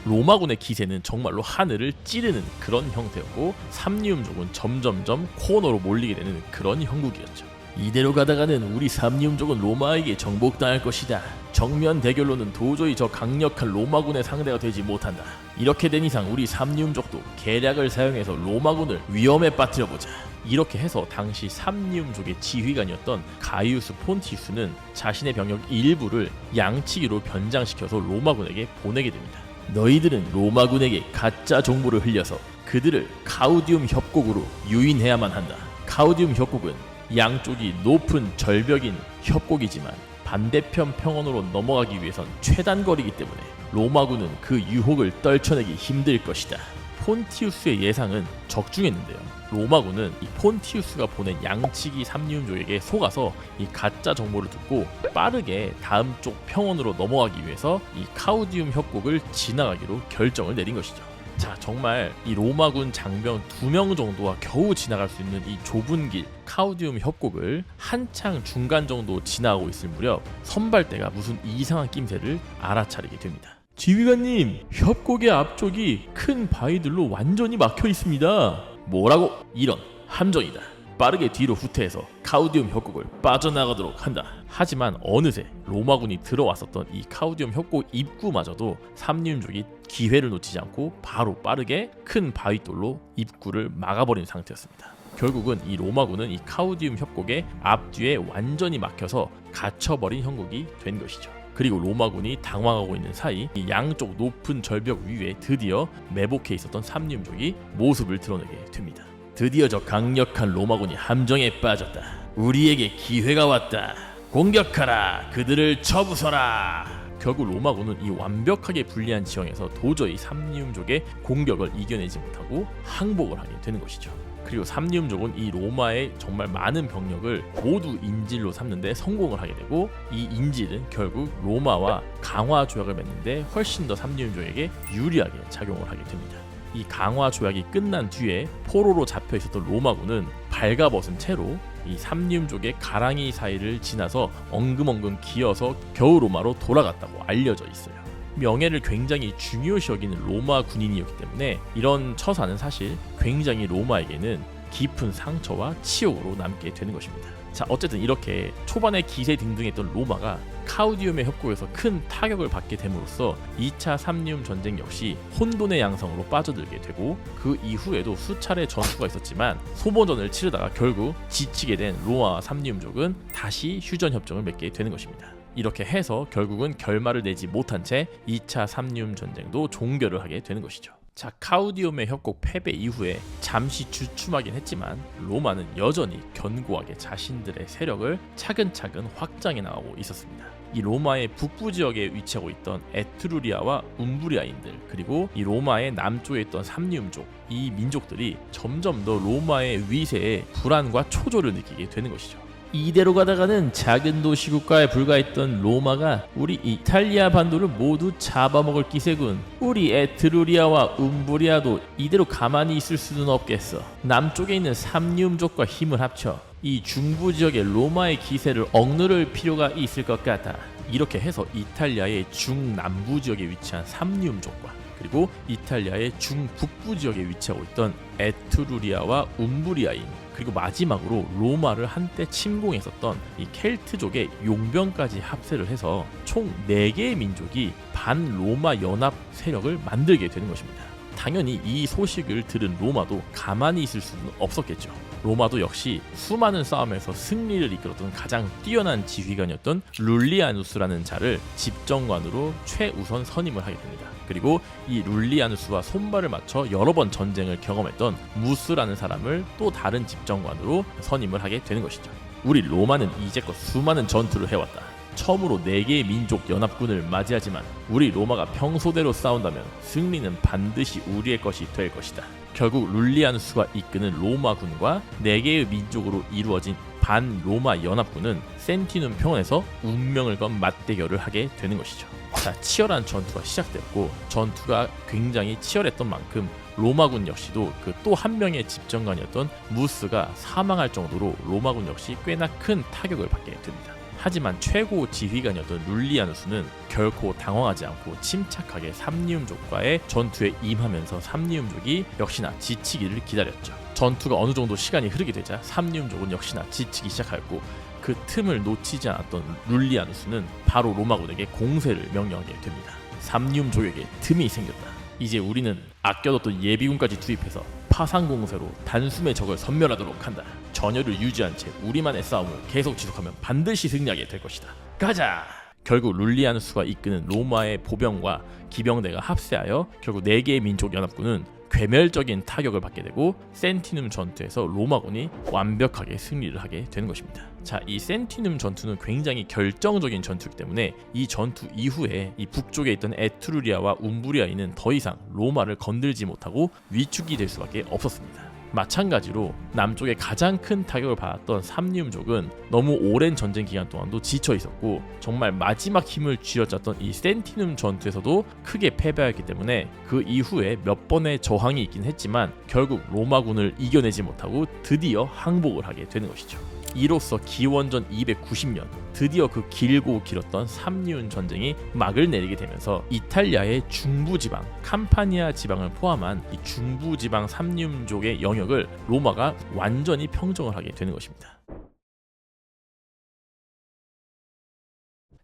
Speaker 1: 로마군의 기세는 정말로 하늘을 찌르는 그런 형태였고 삼리움족은 점점점 코너로 몰리게 되는 그런 형국이었죠. 이대로 가다가는 우리 삼리움족은 로마에게 정복당할 것이다. 정면 대결로는 도저히 저 강력한 로마군의 상대가 되지 못한다. 이렇게 된 이상 우리 삼리움족도 계략을 사용해서 로마군을 위험에 빠뜨려보자. 이렇게 해서 당시 삼리움족의 지휘관이었던 가이우스 폰티우스는 자신의 병력 일부를 양치기로 변장시켜서 로마군에게 보내게 됩니다. 너희들은 로마군에게 가짜 정보를 흘려서 그들을 카우디움 협곡으로 유인해야만 한다. 카우디움 협곡은 양쪽이 높은 절벽인 협곡이지만 반대편 평원으로 넘어가기 위해선 최단거리이기 때문에 로마군은 그 유혹을 떨쳐내기 힘들 것이다. 폰티우스의 예상은 적중했는데요. 로마군은 이 폰티우스가 보낸 양치기 삼리움족에게 속아서 이 가짜 정보를 듣고 빠르게 다음 쪽 평원으로 넘어가기 위해서 이 카우디움 협곡을 지나가기로 결정을 내린 것이죠. 자, 정말 이 로마군 장병 2명 정도와 겨우 지나갈 수 있는 이 좁은 길 카우디움 협곡을 한창 중간 정도 지나가고 있을 무렵 선발대가 무슨 이상한 낌새를 알아차리게 됩니다. 지휘관님, 협곡의 앞쪽이 큰 바위들로 완전히 막혀 있습니다. 뭐라고? 이런 함정이다. 빠르게 뒤로 후퇴해서 카우디움 협곡을 빠져나가도록 한다. 하지만 어느새 로마군이 들어왔었던 이 카우디움 협곡 입구마저도 삼림족이 기회를 놓치지 않고 바로 빠르게 큰 바위돌로 입구를 막아버린 상태였습니다. 결국은 이 로마군은 이 카우디움 협곡의 앞뒤에 완전히 막혀서 갇혀버린 형국이 된 것이죠. 그리고 로마군이 당황하고 있는 사이 이 양쪽 높은 절벽 위에 드디어 매복해 있었던 삼림족이 모습을 드러내게 됩니다. 드디어 저 강력한 로마군이 함정에 빠졌다. 우리에게 기회가 왔다. 공격하라. 그들을 쳐부숴라. 결국 로마군은 이 완벽하게 불리한 지형에서 도저히 삼림족의 공격을 이겨내지 못하고 항복을 하게 되는 것이죠. 그리고 삼림족은 이 로마의 정말 많은 병력을 모두 인질로 삼는데 성공을 하게 되고, 이 인질은 결국 로마와 강화 조약을 맺는데 훨씬 더 삼림족에게 유리하게 작용을 하게 됩니다. 이 강화 조약이 끝난 뒤에 포로로 잡혀 있었던 로마군은 발가벗은 채로 이 삼림족의 가랑이 사이를 지나서 엉금엉금 기어서 겨우 로마로 돌아갔다고 알려져 있어요. 명예를 굉장히 중요시 여기는 로마 군인이었기 때문에 이런 처사는 사실 굉장히 로마에게는 깊은 상처와 치욕으로 남게 되는 것입니다. 자, 어쨌든 이렇게 초반에 기세등등했던 로마가 카우디움의 협곡에서 큰 타격을 받게 됨으로써 2차 삼림 전쟁 역시 혼돈의 양성으로 빠져들게 되고, 그 이후에도 수차례 전투가 있었지만 소모전을 치르다가 결국 지치게 된 로마와 삼림족은 다시 휴전 협정을 맺게 되는 것입니다. 이렇게 해서 결국은 결말을 내지 못한 채 2차 삼림 전쟁도 종결을 하게 되는 것이죠. 자, 카우디움의 협곡 패배 이후에 잠시 주춤하긴 했지만 로마는 여전히 견고하게 자신들의 세력을 차근차근 확장해 나가고 있었습니다. 이 로마의 북부 지역에 위치하고 있던 에트루리아와 움브리아인들, 그리고 이 로마의 남쪽에 있던 삼림족, 이 민족들이 점점 더 로마의 위세에 불안과 초조를 느끼게 되는 것이죠. 이대로 가다가는 작은 도시 국가에 불과했던 로마가 우리 이탈리아 반도를 모두 잡아먹을 기세군. 우리 에트루리아와 움브리아도 이대로 가만히 있을 수는 없겠어. 남쪽에 있는 삼림족과 힘을 합쳐 이 중부 지역의 로마의 기세를 억누를 필요가 있을 것 같아. 이렇게 해서 이탈리아의 중남부 지역에 위치한 삼림족과 그리고 이탈리아의 중북부 지역에 위치하고 있던 에트루리아와 움브리아인, 그리고 마지막으로 로마를 한때 침공했었던 이 켈트족의 용병까지 합세를 해서 총 4개의 민족이 반로마 연합 세력을 만들게 되는 것입니다. 당연히 이 소식을 들은 로마도 가만히 있을 수는 없었겠죠. 로마도 역시 수많은 싸움에서 승리를 이끌었던 가장 뛰어난 지휘관이었던 룰리아누스라는 자를 집정관으로 최우선 선임을 하게 됩니다. 그리고 이 룰리아누스와 손발을 맞춰 여러 번 전쟁을 경험했던 무스라는 사람을 또 다른 집정관으로 선임을 하게 되는 것이죠. 우리 로마는 이제껏 수많은 전투를 해왔다. 처음으로 4개의 민족 연합군을 맞이하지만 우리 로마가 평소대로 싸운다면 승리는 반드시 우리의 것이 될 것이다. 결국 룰리아누스가 이끄는 로마군과 4개의 민족으로 이루어진 반로마 연합군은 센티눔 평원에서 운명을 건 맞대결을 하게 되는 것이죠. 자, 치열한 전투가 시작됐고, 전투가 굉장히 치열했던 만큼 로마군 역시도 그 또 한 명의 집정관이었던 무스가 사망할 정도로 로마군 역시 꽤나 큰 타격을 받게 됩니다. 하지만 최고 지휘관이었던 룰리아누스는 결코 당황하지 않고 침착하게 삼림족과의 전투에 임하면서 삼림족이 역시나 지치기를 기다렸죠. 전투가 어느 정도 시간이 흐르게 되자 삼림족은 역시나 지치기 시작하였고, 그 틈을 놓치지 않았던 룰리아누스는 바로 로마군에게 공세를 명령하게 됩니다. 삼림족에게 틈이 생겼다. 이제 우리는 아껴뒀던 예비군까지 투입해서 파상공세로 단숨에 적을 섬멸하도록 한다. 전열을 유지한 채 우리만의 싸움을 계속 지속하면 반드시 승리하게 될 것이다. 가자! 결국 룰리아누스가 이끄는 로마의 보병과 기병대가 합세하여 결국 4개의 민족 연합군은 괴멸적인 타격을 받게 되고, 센티눔 전투에서 로마군이 완벽하게 승리를 하게 되는 것입니다. 자, 이 센티눔 전투는 굉장히 결정적인 전투이기 때문에 이 전투 이후에 이 북쪽에 있던 에트루리아와 움브리아인은 더 이상 로마를 건들지 못하고 위축이 될 수밖에 없었습니다. 마찬가지로 남쪽에 가장 큰 타격을 받았던 삼림족은 너무 오랜 전쟁 기간 동안도 지쳐 있었고, 정말 마지막 힘을 쥐어짰던 이 센티눔 전투에서도 크게 패배하였기 때문에 그 이후에 몇 번의 저항이 있긴 했지만 결국 로마군을 이겨내지 못하고 드디어 항복을 하게 되는 것이죠. 이로써 기원전 290년 드디어 그 길고 길었던 삼리운 전쟁이 막을 내리게 되면서 이탈리아의 중부지방 캄파니아 지방을 포함한 이 중부지방 삼리움족의 영역을 로마가 완전히 평정을 하게 되는 것입니다.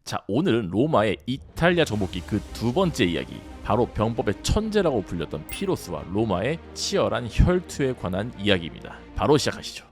Speaker 1: 자, 오늘은 로마의 이탈리아 정복기 그 두 번째 이야기, 바로 병법의 천재라고 불렸던 피로스와 로마의 치열한 혈투에 관한 이야기입니다. 바로 시작하시죠.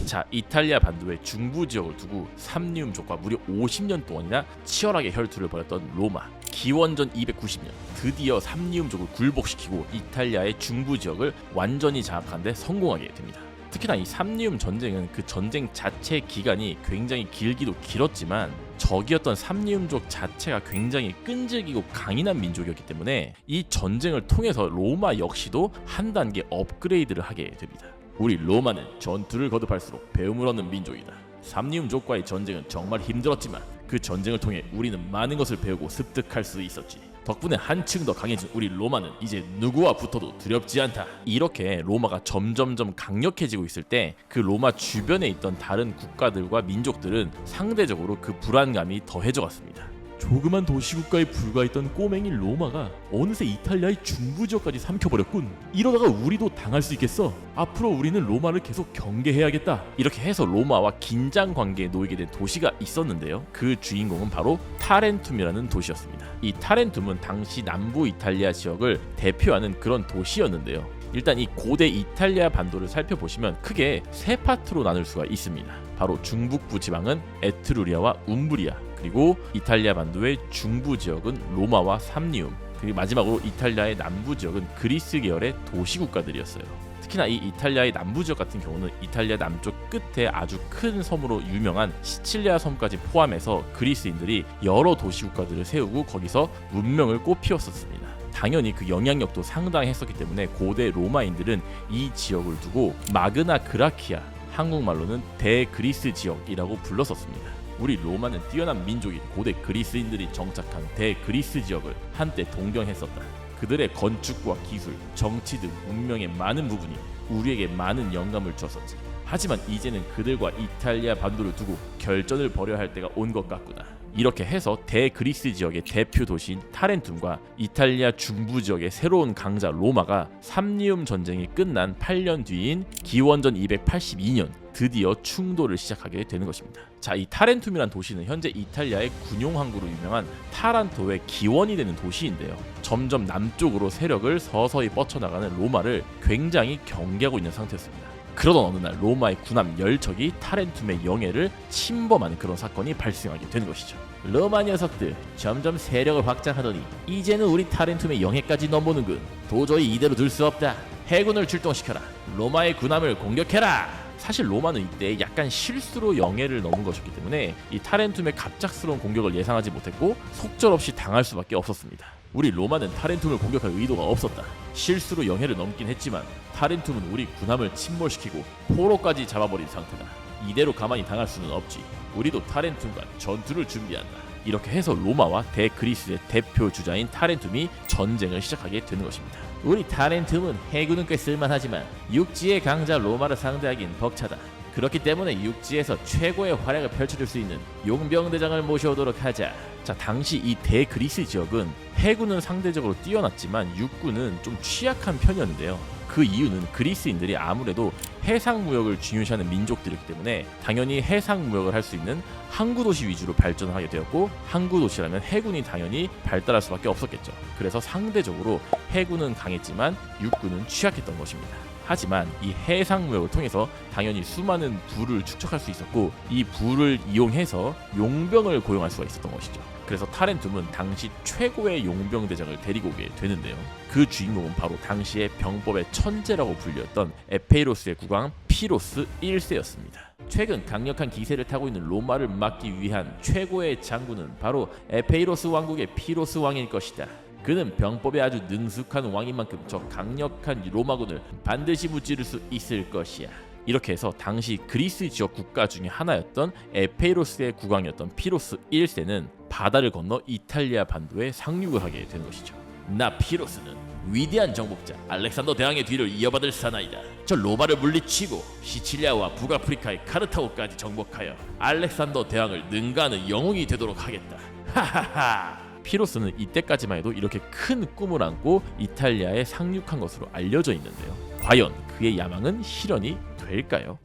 Speaker 1: 자, 이탈리아 반도의 중부 지역을 두고 삼리움족과 무려 50년 동안이나 치열하게 혈투를 벌였던 로마. 기원전 290년 드디어 삼리움족을 굴복시키고 이탈리아의 중부 지역을 완전히 장악하는 데 성공하게 됩니다. 특히나 이 삼리움 전쟁은 그 전쟁 자체 기간이 굉장히 길기도 길었지만 적이었던 삼리움족 자체가 굉장히 끈질기고 강인한 민족이었기 때문에 이 전쟁을 통해서 로마 역시도 한 단계 업그레이드를 하게 됩니다. 우리 로마는 전투를 거듭할수록 배움을 얻는 민족이다. 삼리움족과의 전쟁은 정말 힘들었지만 그 전쟁을 통해 우리는 많은 것을 배우고 습득할 수 있었지. 덕분에 한층 더 강해진 우리 로마는 이제 누구와 붙어도 두렵지 않다. 이렇게 로마가 점점점 강력해지고 있을 때 그 로마 주변에 있던 다른 국가들과 민족들은 상대적으로 그 불안감이 더해져 갔습니다. 조그만 도시국가에 불과했던 꼬맹이 로마가 어느새 이탈리아의 중부 지역까지 삼켜버렸군. 이러다가 우리도 당할 수 있겠어. 앞으로 우리는 로마를 계속 경계해야겠다. 이렇게 해서 로마와 긴장 관계에 놓이게 된 도시가 있었는데요. 그 주인공은 바로 타렌툼이라는 도시였습니다. 이 타렌툼은 당시 남부 이탈리아 지역을 대표하는 그런 도시였는데요. 일단 이 고대 이탈리아 반도를 살펴보시면 크게 세 파트로 나눌 수가 있습니다. 바로 중북부 지방은 에트루리아와 움브리아, 그리고 이탈리아 반도의 중부 지역은 로마와 삼리움, 그리고 마지막으로 이탈리아의 남부 지역은 그리스 계열의 도시 국가들이었어요. 특히나 이 이탈리아의 남부 지역 같은 경우는 이탈리아 남쪽 끝에 아주 큰 섬으로 유명한 시칠리아 섬까지 포함해서 그리스인들이 여러 도시 국가들을 세우고 거기서 문명을 꽃피웠었습니다. 당연히 그 영향력도 상당했었기 때문에 고대 로마인들은 이 지역을 두고 마그나 그라키아, 한국말로는 대그리스 지역이라고 불렀었습니다. 우리 로마는 뛰어난 민족인 고대 그리스인들이 정착한 대그리스 지역을 한때 동경했었다. 그들의 건축과 기술, 정치 등 문명의 많은 부분이 우리에게 많은 영감을 주었었지. 하지만 이제는 그들과 이탈리아 반도를 두고 결전을 벌여야 할 때가 온 것 같구나. 이렇게 해서 대그리스 지역의 대표 도시인 타렌툼과 이탈리아 중부 지역의 새로운 강자 로마가 삼리움 전쟁이 끝난 8년 뒤인 기원전 282년 드디어 충돌을 시작하게 되는 것입니다. 자, 이 타렌툼이란 도시는 현재 이탈리아의 군용 항구로 유명한 타란토의 기원이 되는 도시인데요. 점점 남쪽으로 세력을 서서히 뻗쳐나가는 로마를 굉장히 경계하고 있는 상태였습니다. 그러던 어느 날 로마의 군함 열척이 타렌툼의 영해를 침범하는 그런 사건이 발생하게 되는 것이죠. 로마 녀석들 점점 세력을 확장하더니 이제는 우리 타렌툼의 영해까지 넘보는군. 도저히 이대로 둘 수 없다. 해군을 출동시켜라. 로마의 군함을 공격해라. 사실 로마는 이때 약간 실수로 영해를 넘은 것이기 때문에 이 타렌툼의 갑작스러운 공격을 예상하지 못했고 속절없이 당할 수밖에 없었습니다. 우리 로마는 타렌툼을 공격할 의도가 없었다. 실수로 영해를 넘긴 했지만 타렌툼은 우리 군함을 침몰시키고 포로까지 잡아버린 상태다. 이대로 가만히 당할 수는 없지. 우리도 타렌툼과 전투를 준비한다. 이렇게 해서 로마와 대그리스의 대표 주자인 타렌툼이 전쟁을 시작하게 되는 것입니다. 우리 타렌툼은 해군은 꽤 쓸만하지만 육지의 강자 로마를 상대하기엔 벅차다. 그렇기 때문에 육지에서 최고의 활약을 펼쳐줄 수 있는 용병대장을 모셔오도록 하자. 자, 당시 이 대그리스 지역은 해군은 상대적으로 뛰어났지만 육군은 좀 취약한 편이었는데요. 그 이유는 그리스인들이 아무래도 해상 무역을 중요시하는 민족들이기 때문에 당연히 해상 무역을 할 수 있는 항구 도시 위주로 발전하게 되었고, 항구 도시라면 해군이 당연히 발달할 수밖에 없었겠죠. 그래서 상대적으로 해군은 강했지만 육군은 취약했던 것입니다. 하지만 이 해상 무역을 통해서 당연히 수많은 부를 축적할 수 있었고, 이 부를 이용해서 용병을 고용할 수가 있었던 것이죠. 그래서 타렌툼은 당시 최고의 용병 대장을 데리고 오게 되는데요. 그 주인공은 바로 당시의 병법의 천재라고 불렸던 에페이로스의 국왕 피로스 1세였습니다. 최근 강력한 기세를 타고 있는 로마를 막기 위한 최고의 장군은 바로 에페이로스 왕국의 피로스 왕일 것이다. 그는 병법에 아주 능숙한 왕인 만큼 저 강력한 로마군을 반드시 무찌를 수 있을 것이야. 이렇게 해서 당시 그리스 지역 국가 중에 하나였던 에페이로스의 국왕이었던 피로스 1세는 바다를 건너 이탈리아 반도에 상륙을 하게 된 것이죠. 나 피로스는
Speaker 2: 위대한 정복자 알렉산더 대왕의 뒤를 이어받을 사나이다. 저 로마를 물리치고 시칠리아와 북아프리카의 카르타고까지 정복하여 알렉산더 대왕을 능가하는 영웅이 되도록 하겠다. 하하하.
Speaker 1: 피로스는 이때까지만 해도 이렇게 큰 꿈을 안고 이탈리아에 상륙한 것으로 알려져 있는데요. 과연 그의 야망은 실현이 될까요?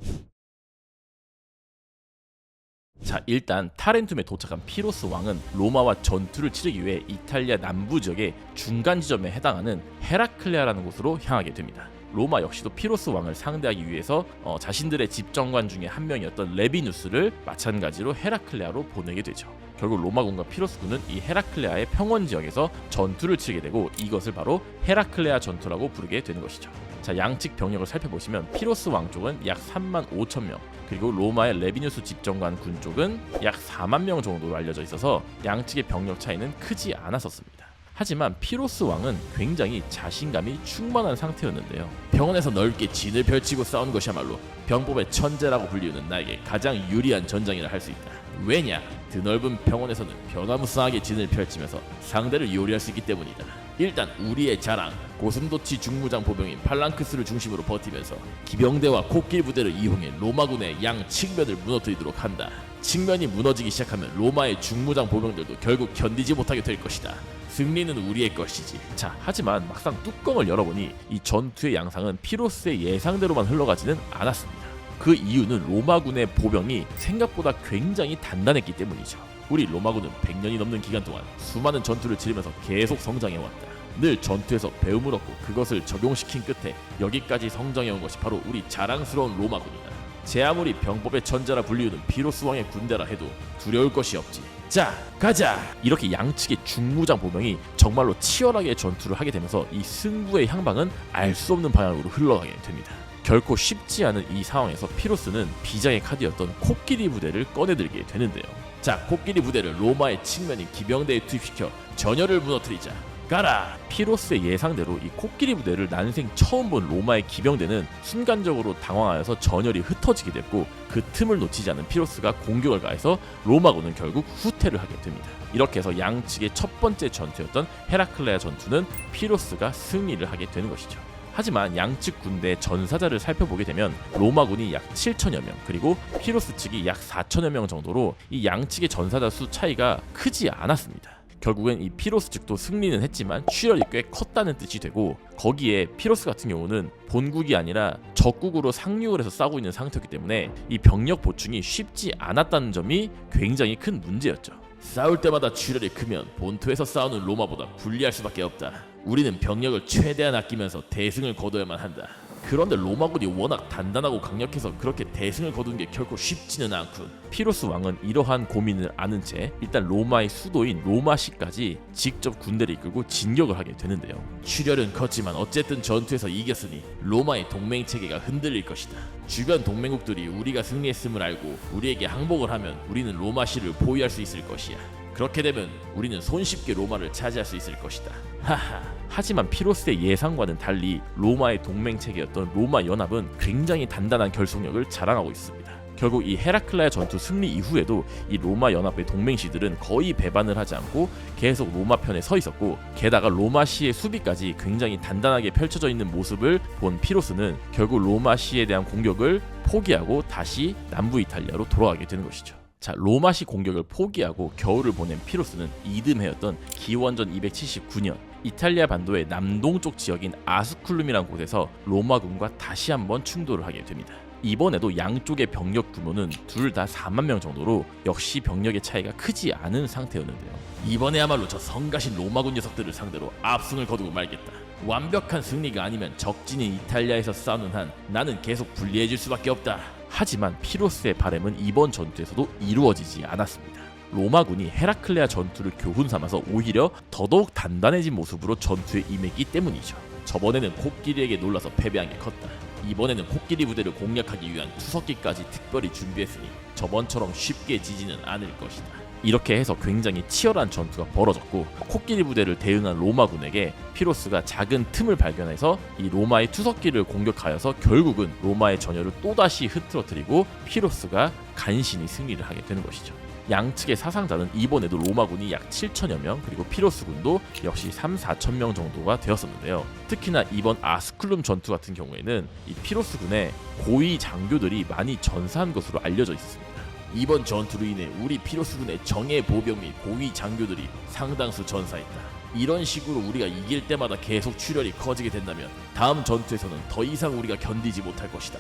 Speaker 1: 자, 일단 타렌툼에 도착한 피로스 왕은 로마와 전투를 치르기 위해 이탈리아 남부 지역의 중간 지점에 해당하는 헤라클레아라는 곳으로 향하게 됩니다. 로마 역시도 피로스 왕을 상대하기 위해서 자신들의 집정관 중에 한 명이었던 레비누스를 마찬가지로 헤라클레아로 보내게 되죠. 결국 로마군과 피로스군은 이 헤라클레아의 평원 지역에서 전투를 치르게 되고 이것을 바로 헤라클레아 전투라고 부르게 되는 것이죠. 자, 양측 병력을 살펴보시면 피로스 왕 쪽은 약 3만 5천 명, 그리고 로마의 레비누스 집정관 군 쪽은 약 4만 명 정도로 알려져 있어서 양측의 병력 차이는 크지 않았었습니다. 하지만 피로스 왕은 굉장히 자신감이 충만한 상태였는데요.
Speaker 2: 평원에서 넓게 진을 펼치고 싸운 것이야말로 병법의 천재라고 불리우는 나에게 가장 유리한 전장이라 할 수 있다. 왜냐? 드넓은 평원에서는 변화무쌍하게 진을 펼치면서 상대를 요리할 수 있기 때문이다. 일단 우리의 자랑, 고슴도치 중무장 보병인 팔랑크스를 중심으로 버티면서 기병대와 코끼리 부대를 이용해 로마군의 양 측면을 무너뜨리도록 한다. 측면이 무너지기 시작하면 로마의 중무장 보병들도 결국 견디지 못하게 될 것이다. 승리는 우리의 것이지.
Speaker 1: 자, 하지만 막상 뚜껑을 열어보니 이 전투의 양상은 피로스의 예상대로만 흘러가지는 않았습니다. 그 이유는 로마군의 보병이 생각보다 굉장히 단단했기 때문이죠. 우리 로마군은 100년이 넘는 기간 동안 수많은 전투를 치르면서 계속 성장해왔다. 늘 전투에서 배움을 얻고 그것을 적용시킨 끝에 여기까지 성장해온 것이 바로 우리 자랑스러운 로마군이다. 제 아무리 병법의 천재라 불리우는 피로스 왕의 군대라 해도 두려울 것이 없지. 자, 가자! 이렇게 양측의 중무장 보병이 정말로 치열하게 전투를 하게 되면서 이 승부의 향방은 알 수 없는 방향으로 흘러가게 됩니다. 결코 쉽지 않은 이 상황에서 피로스는 비장의 카드였던 코끼리 부대를 꺼내들게 되는데요.
Speaker 2: 자, 코끼리 부대를 로마의 측면인 기병대에 투입시켜 전열을 무너뜨리자. 가라!
Speaker 1: 피로스의 예상대로 이 코끼리 부대를 난생 처음 본 로마의 기병대는 순간적으로 당황하여서 전열이 흩어지게 됐고 그 틈을 놓치지 않은 피로스가 공격을 가해서 로마군은 결국 후퇴를 하게 됩니다. 이렇게 해서 양측의 첫 번째 전투였던 헤라클레아 전투는 피로스가 승리를 하게 되는 것이죠. 하지만 양측 군대의 전사자를 살펴보게 되면 로마군이 약 7천여 명, 그리고 피로스 측이 약 4천여 명 정도로 이 양측의 전사자 수 차이가 크지 않았습니다. 결국엔 이 피로스 측도 승리는 했지만 출혈이 꽤 컸다는 뜻이 되고, 거기에 피로스 같은 경우는 본국이 아니라 적국으로 상륙을 해서 싸우고 있는 상태였기 때문에 이 병력 보충이 쉽지 않았다는 점이 굉장히 큰 문제였죠.
Speaker 2: 싸울 때마다 출혈이 크면 본토에서 싸우는 로마보다 불리할 수밖에 없다. 우리는 병력을 최대한 아끼면서 대승을 거둬야만 한다. 그런데 로마군이 워낙 단단하고 강력해서 그렇게 대승을 거두는 게 결코 쉽지는 않군.
Speaker 1: 피로스 왕은 이러한 고민을 아는 채 일단 로마의 수도인 로마시까지 직접 군대를 이끌고 진격을 하게 되는데요.
Speaker 2: 출혈은 컸지만 어쨌든 전투에서 이겼으니 로마의 동맹 체계가 흔들릴 것이다. 주변 동맹국들이 우리가 승리했음을 알고 우리에게 항복을 하면 우리는 로마시를 보유할 수 있을 것이야. 그렇게 되면 우리는 손쉽게 로마를 차지할 수 있을 것이다. 하하.
Speaker 1: 하지만 피로스의 예상과는 달리 로마의 동맹 체계였던 로마 연합은 굉장히 단단한 결속력을 자랑하고 있습니다. 결국 이 헤라클레아 전투 승리 이후에도 이 로마 연합의 동맹시들은 거의 배반을 하지 않고 계속 로마 편에 서 있었고, 게다가 로마시의 수비까지 굉장히 단단하게 펼쳐져 있는 모습을 본 피로스는 결국 로마시에 대한 공격을 포기하고 다시 남부 이탈리아로 돌아가게 되는 것이죠. 자, 로마시 공격을 포기하고 겨울을 보낸 피로스는 이듬해였던 기원전 279년 이탈리아 반도의 남동쪽 지역인 아스쿨룸이라는 곳에서 로마군과 다시 한번 충돌을 하게 됩니다. 이번에도 양쪽의 병력 규모는 둘 다 4만 명 정도로 역시 병력의 차이가 크지 않은 상태였는데요.
Speaker 2: 이번에야말로 저 성가신 로마군 녀석들을 상대로 압승을 거두고 말겠다. 완벽한 승리가 아니면 적진인 이탈리아에서 싸우는 한 나는 계속 불리해질 수밖에 없다.
Speaker 1: 하지만 피로스의 바람은 이번 전투에서도 이루어지지 않았습니다. 로마군이 헤라클레아 전투를 교훈 삼아서 오히려 더더욱 단단해진 모습으로 전투에 임했기 때문이죠.
Speaker 2: 저번에는 코끼리에게 놀라서 패배한 게 컸다. 이번에는 코끼리 부대를 공략하기 위한 투석기까지 특별히 준비했으니 저번처럼 쉽게 지지는 않을 것이다.
Speaker 1: 이렇게 해서 굉장히 치열한 전투가 벌어졌고, 코끼리 부대를 대응한 로마군에게 피로스가 작은 틈을 발견해서 이 로마의 투석기를 공격하여서 결국은 로마의 전열을 또다시 흐트러뜨리고 피로스가 간신히 승리를 하게 되는 것이죠. 양측의 사상자는 이번에도 로마군이 약 7천여 명, 그리고 피로스군도 역시 3-4천 명 정도가 되었었는데요. 특히나 이번 아스클룸 전투 같은 경우에는 이 피로스군의 고위 장교들이 많이 전사한 것으로 알려져 있습니다.
Speaker 2: 이번 전투로 인해 우리 피로스군의 정예 보병 및 고위 장교들이 상당수 전사했다. 이런 식으로 우리가 이길 때마다 계속 출혈이 커지게 된다면 다음 전투에서는 더 이상 우리가 견디지 못할 것이다.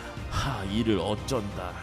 Speaker 2: 이를 어쩐다.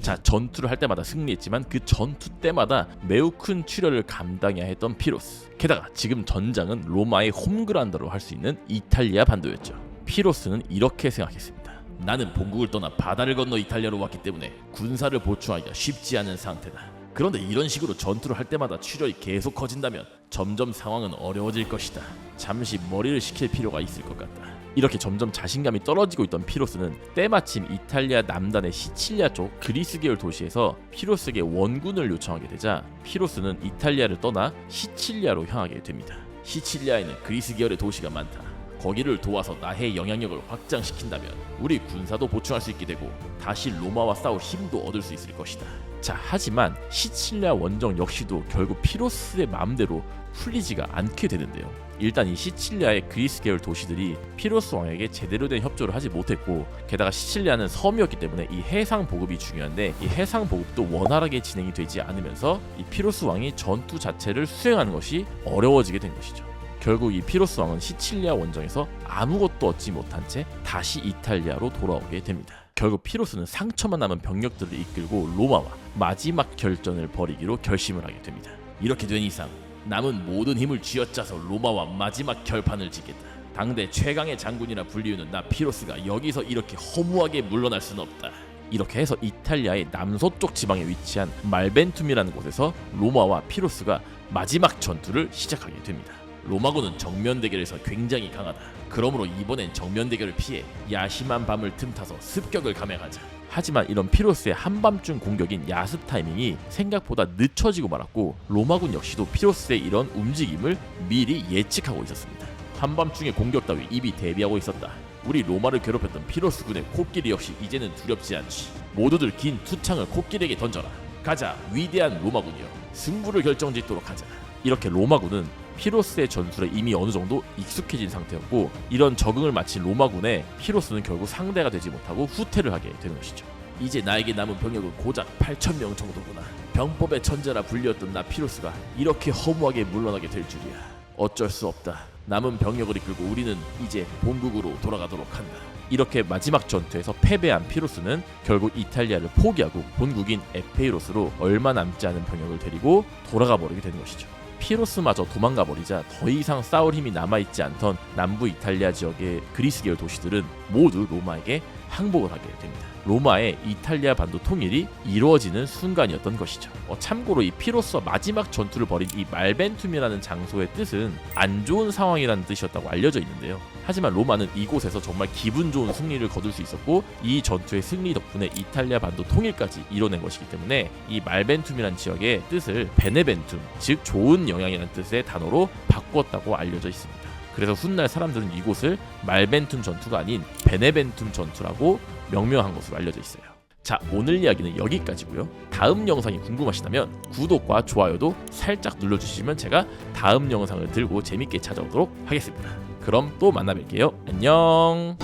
Speaker 1: 자, 전투를 할 때마다 승리했지만 그 전투 때마다 매우 큰 출혈을 감당해야 했던 피로스. 게다가 지금 전장은 로마의 홈그라운드로 할 수 있는 이탈리아 반도였죠. 피로스는 이렇게 생각했습니다.
Speaker 2: 나는 본국을 떠나 바다를 건너 이탈리아로 왔기 때문에 군사를 보충하기가 쉽지 않은 상태다. 그런데 이런 식으로 전투를 할 때마다 출혈이 계속 커진다면 점점 상황은 어려워질 것이다. 잠시 머리를 식힐 필요가 있을 것 같다.
Speaker 1: 이렇게 점점 자신감이 떨어지고 있던 피로스는 때마침 이탈리아 남단의 시칠리아 쪽 그리스 계열 도시에서 피로스에게 원군을 요청하게 되자 피로스는 이탈리아를 떠나 시칠리아로 향하게 됩니다.
Speaker 2: 시칠리아에는 그리스 계열의 도시가 많다. 거기를 도와서 나의 영향력을 확장시킨다면 우리 군사도 보충할 수 있게 되고 다시 로마와 싸울 힘도 얻을 수 있을 것이다.
Speaker 1: 자, 하지만 시칠리아 원정 역시도 결국 피로스의 마음대로 풀리지가 않게 되는데요. 일단 이 시칠리아의 그리스 계열 도시들이 피로스 왕에게 제대로 된 협조를 하지 못했고, 게다가 시칠리아는 섬이었기 때문에 이 해상 보급이 중요한데 이 해상 보급도 원활하게 진행이 되지 않으면서 이 피로스 왕이 전투 자체를 수행하는 것이 어려워지게 된 것이죠. 결국 이 피로스 왕은 시칠리아 원정에서 아무것도 얻지 못한 채 다시 이탈리아로 돌아오게 됩니다. 결국 피로스는 상처만 남은 병력들을 이끌고 로마와 마지막 결전을 벌이기로 결심을 하게 됩니다.
Speaker 2: 이렇게 된 이상 남은 모든 힘을 쥐어짜서 로마와 마지막 결판을 짓겠다. 당대 최강의 장군이라 불리우는 나 피로스가 여기서 이렇게 허무하게 물러날 수는 없다.
Speaker 1: 이렇게 해서 이탈리아의 남서쪽 지방에 위치한 말벤툼이라는 곳에서 로마와 피로스가 마지막 전투를 시작하게 됩니다.
Speaker 2: 로마군은 정면 대결에서 굉장히 강하다. 그러므로 이번엔 정면 대결을 피해 야심한 밤을 틈타서 습격을 감행하자.
Speaker 1: 하지만 이런 피로스의 한밤중 공격인 야습 타이밍이 생각보다 늦춰지고 말았고, 로마군 역시도 피로스의 이런 움직임을 미리 예측하고 있었습니다. 한밤중의 공격 따위 이미 대비하고 있었다. 우리 로마를 괴롭혔던 피로스군의 코끼리 역시 이제는 두렵지 않지. 모두들 긴 투창을 코끼리에게 던져라. 가자, 위대한 로마군이여, 승부를 결정짓도록 하자. 이렇게 로마군은 피로스의 전술에 이미 어느 정도 익숙해진 상태였고, 이런 적응을 마친 로마군의 피로스는 결국 상대가 되지 못하고 후퇴를 하게 되는 것이죠.
Speaker 2: 이제 나에게 남은 병력은 고작 8,000명 정도구나. 병법의 천재라 불리웠던 나 피로스가 이렇게 허무하게 물러나게 될 줄이야. 어쩔 수 없다. 남은 병력을 이끌고 우리는 이제 본국으로 돌아가도록 한다.
Speaker 1: 이렇게 마지막 전투에서 패배한 피로스는 결국 이탈리아를 포기하고 본국인 에페이로스로 얼마 남지 않은 병력을 데리고 돌아가 버리게 되는 것이죠. 피로스마저 도망가 버리자 더 이상 싸울 힘이 남아있지 않던 남부 이탈리아 지역의 그리스 계열 도시들은 모두 로마에게 항복을 하게 됩니다. 로마의 이탈리아 반도 통일이 이루어지는 순간이었던 것이죠. 참고로 이 피로스와 마지막 전투를 벌인 이 말벤툼이라는 장소의 뜻은 안 좋은 상황이라는 뜻이었다고 알려져 있는데요. 하지만 로마는 이곳에서 정말 기분 좋은 승리를 거둘 수 있었고, 이 전투의 승리 덕분에 이탈리아 반도 통일까지 이뤄낸 것이기 때문에 이 말벤툼이라는 지역의 뜻을 베네벤툼, 즉 좋은 영향이라는 뜻의 단어로 바꾸었다고 알려져 있습니다. 그래서 훗날 사람들은 이곳을 말벤툼 전투가 아닌 베네벤툼 전투라고 명명한 것으로 알려져 있어요. 자, 오늘 이야기는 여기까지고요. 다음 영상이 궁금하시다면 구독과 좋아요도 살짝 눌러주시면 제가 다음 영상을 들고 재밌게 찾아오도록 하겠습니다. 그럼 또 만나 뵐게요. 안녕.